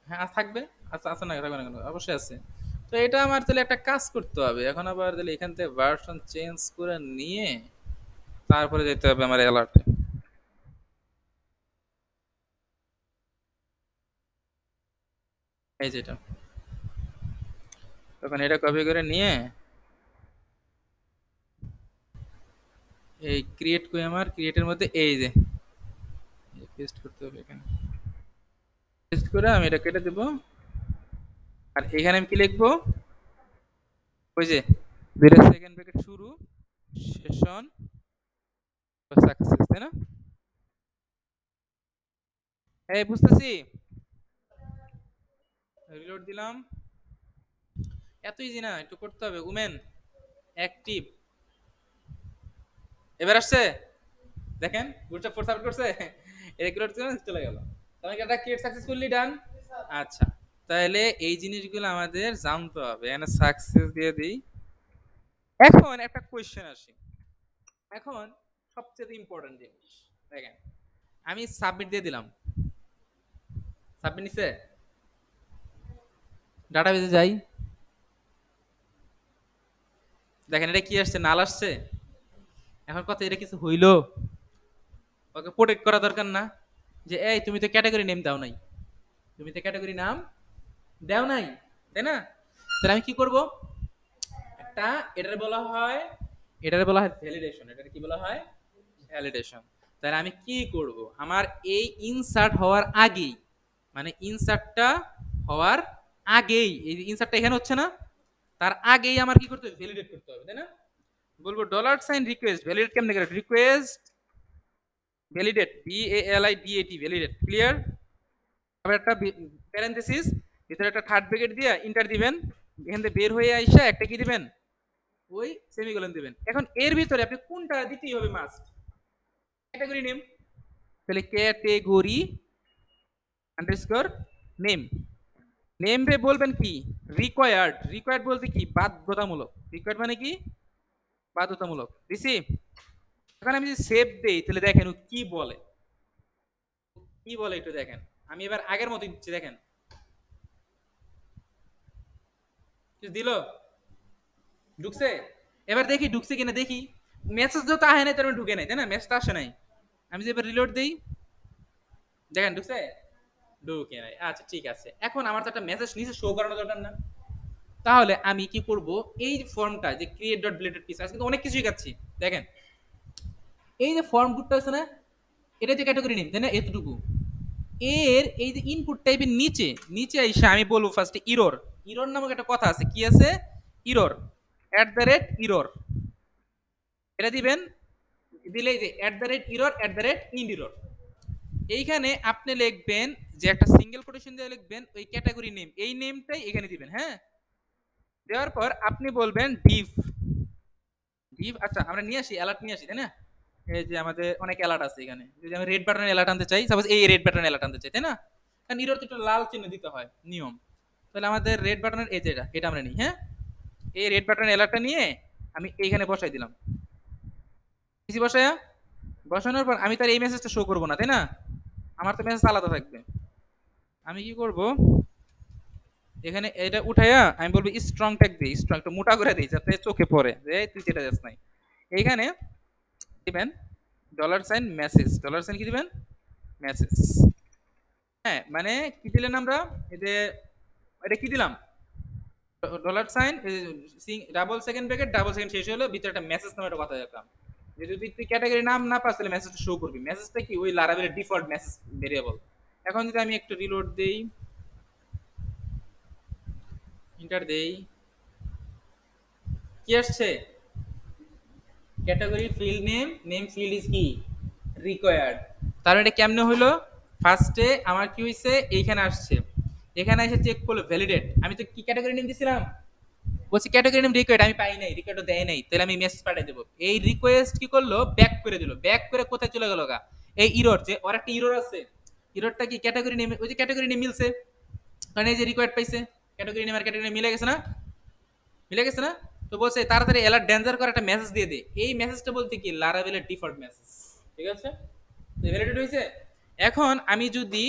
হ্যাঁ থাকবে, আচ্ছা আছে না, থাকবে না কেন, অবশ্যই আছে। তো এটা আমার তাহলে একটা কাজ করতে হবে, এখন আবার তাহলে এখান থেকে ভার্সন চেঞ্জ করে নিয়ে তারপরে যেতে হবে আমার অ্যালার্টে, এই যেটা, তখন এটা কপি করে নিয়ে এই ক্রিয়েট করে, আমার ক্রিয়েটের মধ্যে এই যে পেস্ট করতে হবে, এখানে পেস্ট করে আমি এটা কেটে দেবো। আর এখানে আমি কি লিখবো, ওই যে দুইটা সেকেন্ড ব্র্যাকেট শুরু, সেশন, সাকসেস, তাই না, এই বুঝতেছি, রিলোড দিলাম, এত ইজি না, একটু করতে হবে। উমেন অ্যাক্টিভ, এবার আসছে দেখেন, গ্রুপটা ফোর সাবমিট করছে, এটা ক্রিয়েট করে চলে গেল। তাহলে কি এটা ক্রিয়েট সাকসেসফুলি ডান? আচ্ছা, তাহলে এই জিনিসগুলো আমাদের জানতে হবে। এখানে সাকসেস দিয়ে দিই। এখন একটা কোয়েশ্চেন আসি, এখন সবচেয়ে ইম্পর্টেন্ট জিনিস দেখেন, আমি সাবমিট দিয়ে দিলাম, সাবমিট নিছে, ডাটাবেজে যাই, দেখেন এটা কি আসছে, নাল আসছে। এখন কথা, এটা কিছু হইলো, ওকে প্রোটেক্ট করা দরকার না? যে এই তুমি তো ক্যাটাগরি নেম দাও নাই, তুমি তো ক্যাটাগরি নাম দাও নাই, তাই না? তাহলে আমি কি করব, একটা, এটার বলা হয়, এটার বলা হয় ভ্যালিডেশন, এটাকে কি বলা হয়, ভ্যালিডেশন। তাহলে আমি কি করব, আমার এই ইনসার্ট হওয়ার আগেই, মানে ইনসার্টটা হওয়ার আগেই, এই ইনসার্টটা এখানে হচ্ছে না, তার আগেই আমার কি করতে হবে, ভ্যালিডেট করতে হবে, তাই না? বলবো ডলার সাইন রিকোয়েস্ট, ভ্যালিডেট কেমনে করে, request validate, VALIDAT, validate, clear. আবার একটা প্যারেনথেসিস, ভিতরে একটা থার্ড ব্র্যাকেট দিয়ে ইন্টার দিবেন, এখান থেকে বের হয়ে আইসা একটা কি দিবেন, ওই সেমিকোলন দিবেন। এখন এর ভিতরে আপনি কোনটা দিতেই হবে, মাস্ট ক্যাটাগরি নেম, তাহলে ক্যাটেগরি আন্ডারস্কোর নেম, নেম রে বলবেন কি, রিকোয়ার্ড, রিকোয়ার্ড বলতে কি, বাধ্যতামূলক, রিকোয়ার্ড মানে কি, বাধ্যতামূলক দিছি। এখন আমি যদি সেভ দেই, তাহলে দেখেন ও কি বলে, কি বলে একটু দেখেন। আমি এবার আগের মতো দিচ্ছি, দেখেন কিছু দিল, ঢুকছে, এবার দেখি ঢুকছে কিনা দেখি, মেসেজ তো আহে নাই, তার মানে ঢুকে নাই, তাই না, মেসেজ আসে নাই। আমি যে এবার রিলোড দেই, দেখেন ঢুকছে, ঢুকে নাই। আচ্ছা ঠিক আছে, এখন আমার তো একটা মেসেজ নিচে শো করানো দরকার না? তাহলে আমি কি করব, এই যে ফর্মটা যে ক্রিয়েট ডট ব্লেডেড পিস, আজকে তো অনেক কিছুই কাচ্ছি, দেখেন এই যে ফর্ম বুটটা আছে না, এটা যে ক্যাটাগরি নেম, তাই না, এতটুকু, এর এই যে ইনপুট টাইপের নিচে, নিচে এসে আমি বলবো ফার্স্টে ইরর, ইরর নামক একটা কথা আছে, কি আছে, ইরর, @ইরর, এটা দিবেন। দিলেই যে @ইরর, ইন্ড ইরর, এইখানে আপনি লিখবেন যে একটা সিঙ্গেল কোটেশন দিয়ে লিখবেন ওই ক্যাটাগরি নেম, এই নেমটাই এখানে দিবেন, হ্যাঁ। দেওয়ার পর আপনি বলবেন ডিভ, ডিভ, আচ্ছা আমরা নিয়ে আসি, অ্যালার্ট নিয়ে আসি, তাই না? এই যে আমাদের অনেক অ্যালার্ট আছে এখানে, যদি আমি রেড বাটন অ্যালার্ট আনতে চাই, সাপোজ এই রেড বাটন অ্যালার্ট আনতে চাই, তাই না? কারণ ইরর তো একটা লাল চিহ্ন দিতে হয় নিয়ম, তাহলে আমাদের রেড বাটনের এই যে এটা আমরা নিই, হ্যাঁ। এই রেড বাটনের অ্যালার্টটা নিয়ে আমি এইখানে বসাই দিলাম, কিছু বসায়া, বসানোর পর আমি তার এই মেসেজটা শো করবো না, তাই না, আমার তো মেসেজ আলাদা থাকবে। আমি কি করব, এখানে এটা উঠাইয়া আমি বলবো স্ট্রং ট্যাগ দিই, স্ট্রং একটু মোটা করে দিই যাতে চোখে পড়ে যে তুই যেটা যাস নাই। এইখানে দিবেন $সাইন মেসেজ, $সাইন কি দিবেন, মেসেজ, হ্যাঁ, মানে কি দিলেন আমরা, এই যে এটা কি দিলাম, $সাইন, double second bracket, double second শেষ হলো, ভিতরে একটা মেসেজ নামে একটা কথা দিলাম, যে যদি তুই ক্যাটাগরি নাম না পাস তাহলে মেসেজটা শো করবি, মেসেজটা কি ওই লারাভেলের ডিফল্ট মেসেজ ভেরিয়েবল। এখন যদি আমি একটু রিলোড দেই, ইন্টার দেই, কি আসছে, category field name, name field is কি, রিকোয়ার্ড। তার এটা কেমনে হইলো, ফার্স্টে আমার কি হইছে, এইখানে আসছে, এখানে এসে চেক করলো ভ্যালিডেট, আমি তো কি ক্যাটাগরি নেম দিছিলাম, বলছি ক্যাটাগরি নেম রিকোয়ার্ড, আমি পাই নাই, রিকোয়ার্ডও দেয় নাই, তাহলে আমি মেসেজ পাঠিয়ে দেবো। এই রিকোয়েস্ট কি করলো, ব্যাক করে দিল, ব্যাক করে কোথায় চলে গেল গা, এই ইরর, যে ওর একটা ইরর আছে, ইররটা কি ক্যাটাগরি নেম, ওই যে ক্যাটাগরি নেম মিলছে, কারণ এই যে রিকোয়ার্ড পাইছে, ক্যাটাগরি নেম আর ক্যাটাগরি নেম মিলে গেছে না, মিলে গেছে না, তো বলছে তাড়াতাড়ি অ্যালার্ট ডেঞ্জার করে একটা মেসেজ দিয়ে দে, এই মেসেজটা বলতে কি লারাভেলের ডিফল্ট মেসেজ, ঠিক আছে, ভ্যালিডেট হয়েছে। এখন আমি যদি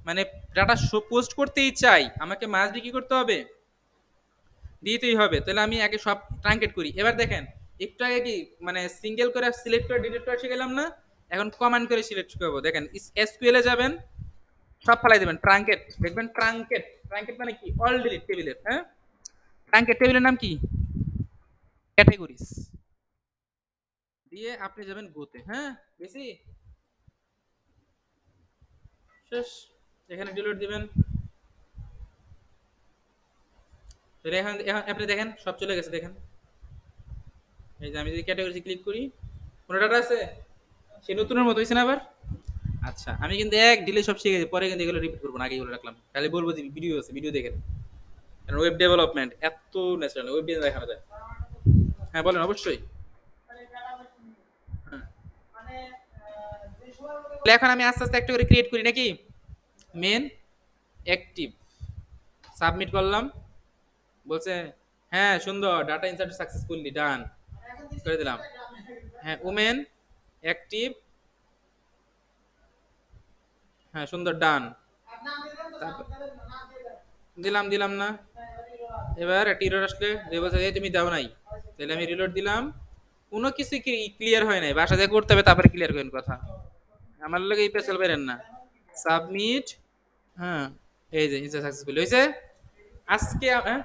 মানে ডাটা পোস্ট করতেই চাই, আমাকে মাস্ট কি করতে হবে, দিতেই হবে, তাহলে আমি আগে সব ট্রাঙ্কেট করি। এবার দেখেন একটু আগে কি মানে সিঙ্গেল করে সিলেক্ট করে ডিলিট করে শিখলাম না, এখন কমান্ড করে সিলেক্ট করবো, দেখেন এসকিউএল এ যাবেন, সব ফালাই দেবেন ট্রাঙ্কেট, দেখবেন ট্রাঙ্কেট, ট্রাঙ্কেট মানে কি, অল ডিলিট টেবিলের, হ্যাঁ, ট্রাঙ্কেট টেবিলের নাম কি, ক্যাটাগরিজ, দিয়ে আপনি যাবেন গোতে, হ্যাঁ, বেশি শেষ, এখানে ডিলিট দিবেন। এখন এখন আপনি দেখেন সব চলে গেছে, দেখেন এই যে আমি যদি ক্যাটাগরিতে ক্লিক করি, কোনো ডাটা আছে, সে নতুনের মতো হয়েছে না আবার। আচ্ছা আমি কিন্তু এক ডিলে সব শিখে গেছি, পরে কিন্তু এগুলো রিপিট করবো না, আগে এগুলো রাখলাম, তাহলে বলবো যে ভিডিও আছে, ভিডিও দেখেন। ওয়েব ডেভেলপমেন্ট এত ন্যাচারাল ওয়েব ডিজাইন দেখানো যায়। হ্যাঁ বলেন অবশ্যই। হ্যাঁ। তাহলে এখন আমি আস্তে আস্তে একটা করে ক্রিয়েট করি নাকি? মেন অ্যাক্টিভ সাবমিট করলাম, বলছে হ্যাঁ সুন্দর, ডাটা ইনসার্ট সাকসেসফুলি ডান করে দিলাম। হ্যাঁ ওমেন অ্যাক্টিভ, হ্যাঁ সুন্দর ডান। দিলাম দিলাম না, এবার একটা এরর আসলে যে বলছে এই তুমি দাও নাই, তাহলে আমি রিলোড দিলাম, কোনো কিছু ক্লিয়ার হয় নাই, বাসা থেকে করতে হবে তারপরে ক্লিয়ার করেন কথা, আমার লোক এই পেছাল বেরেন না। সাবমিট, হ্যাঁ এই যে সাকসেসফুল হয়েছে আজকে। হ্যাঁ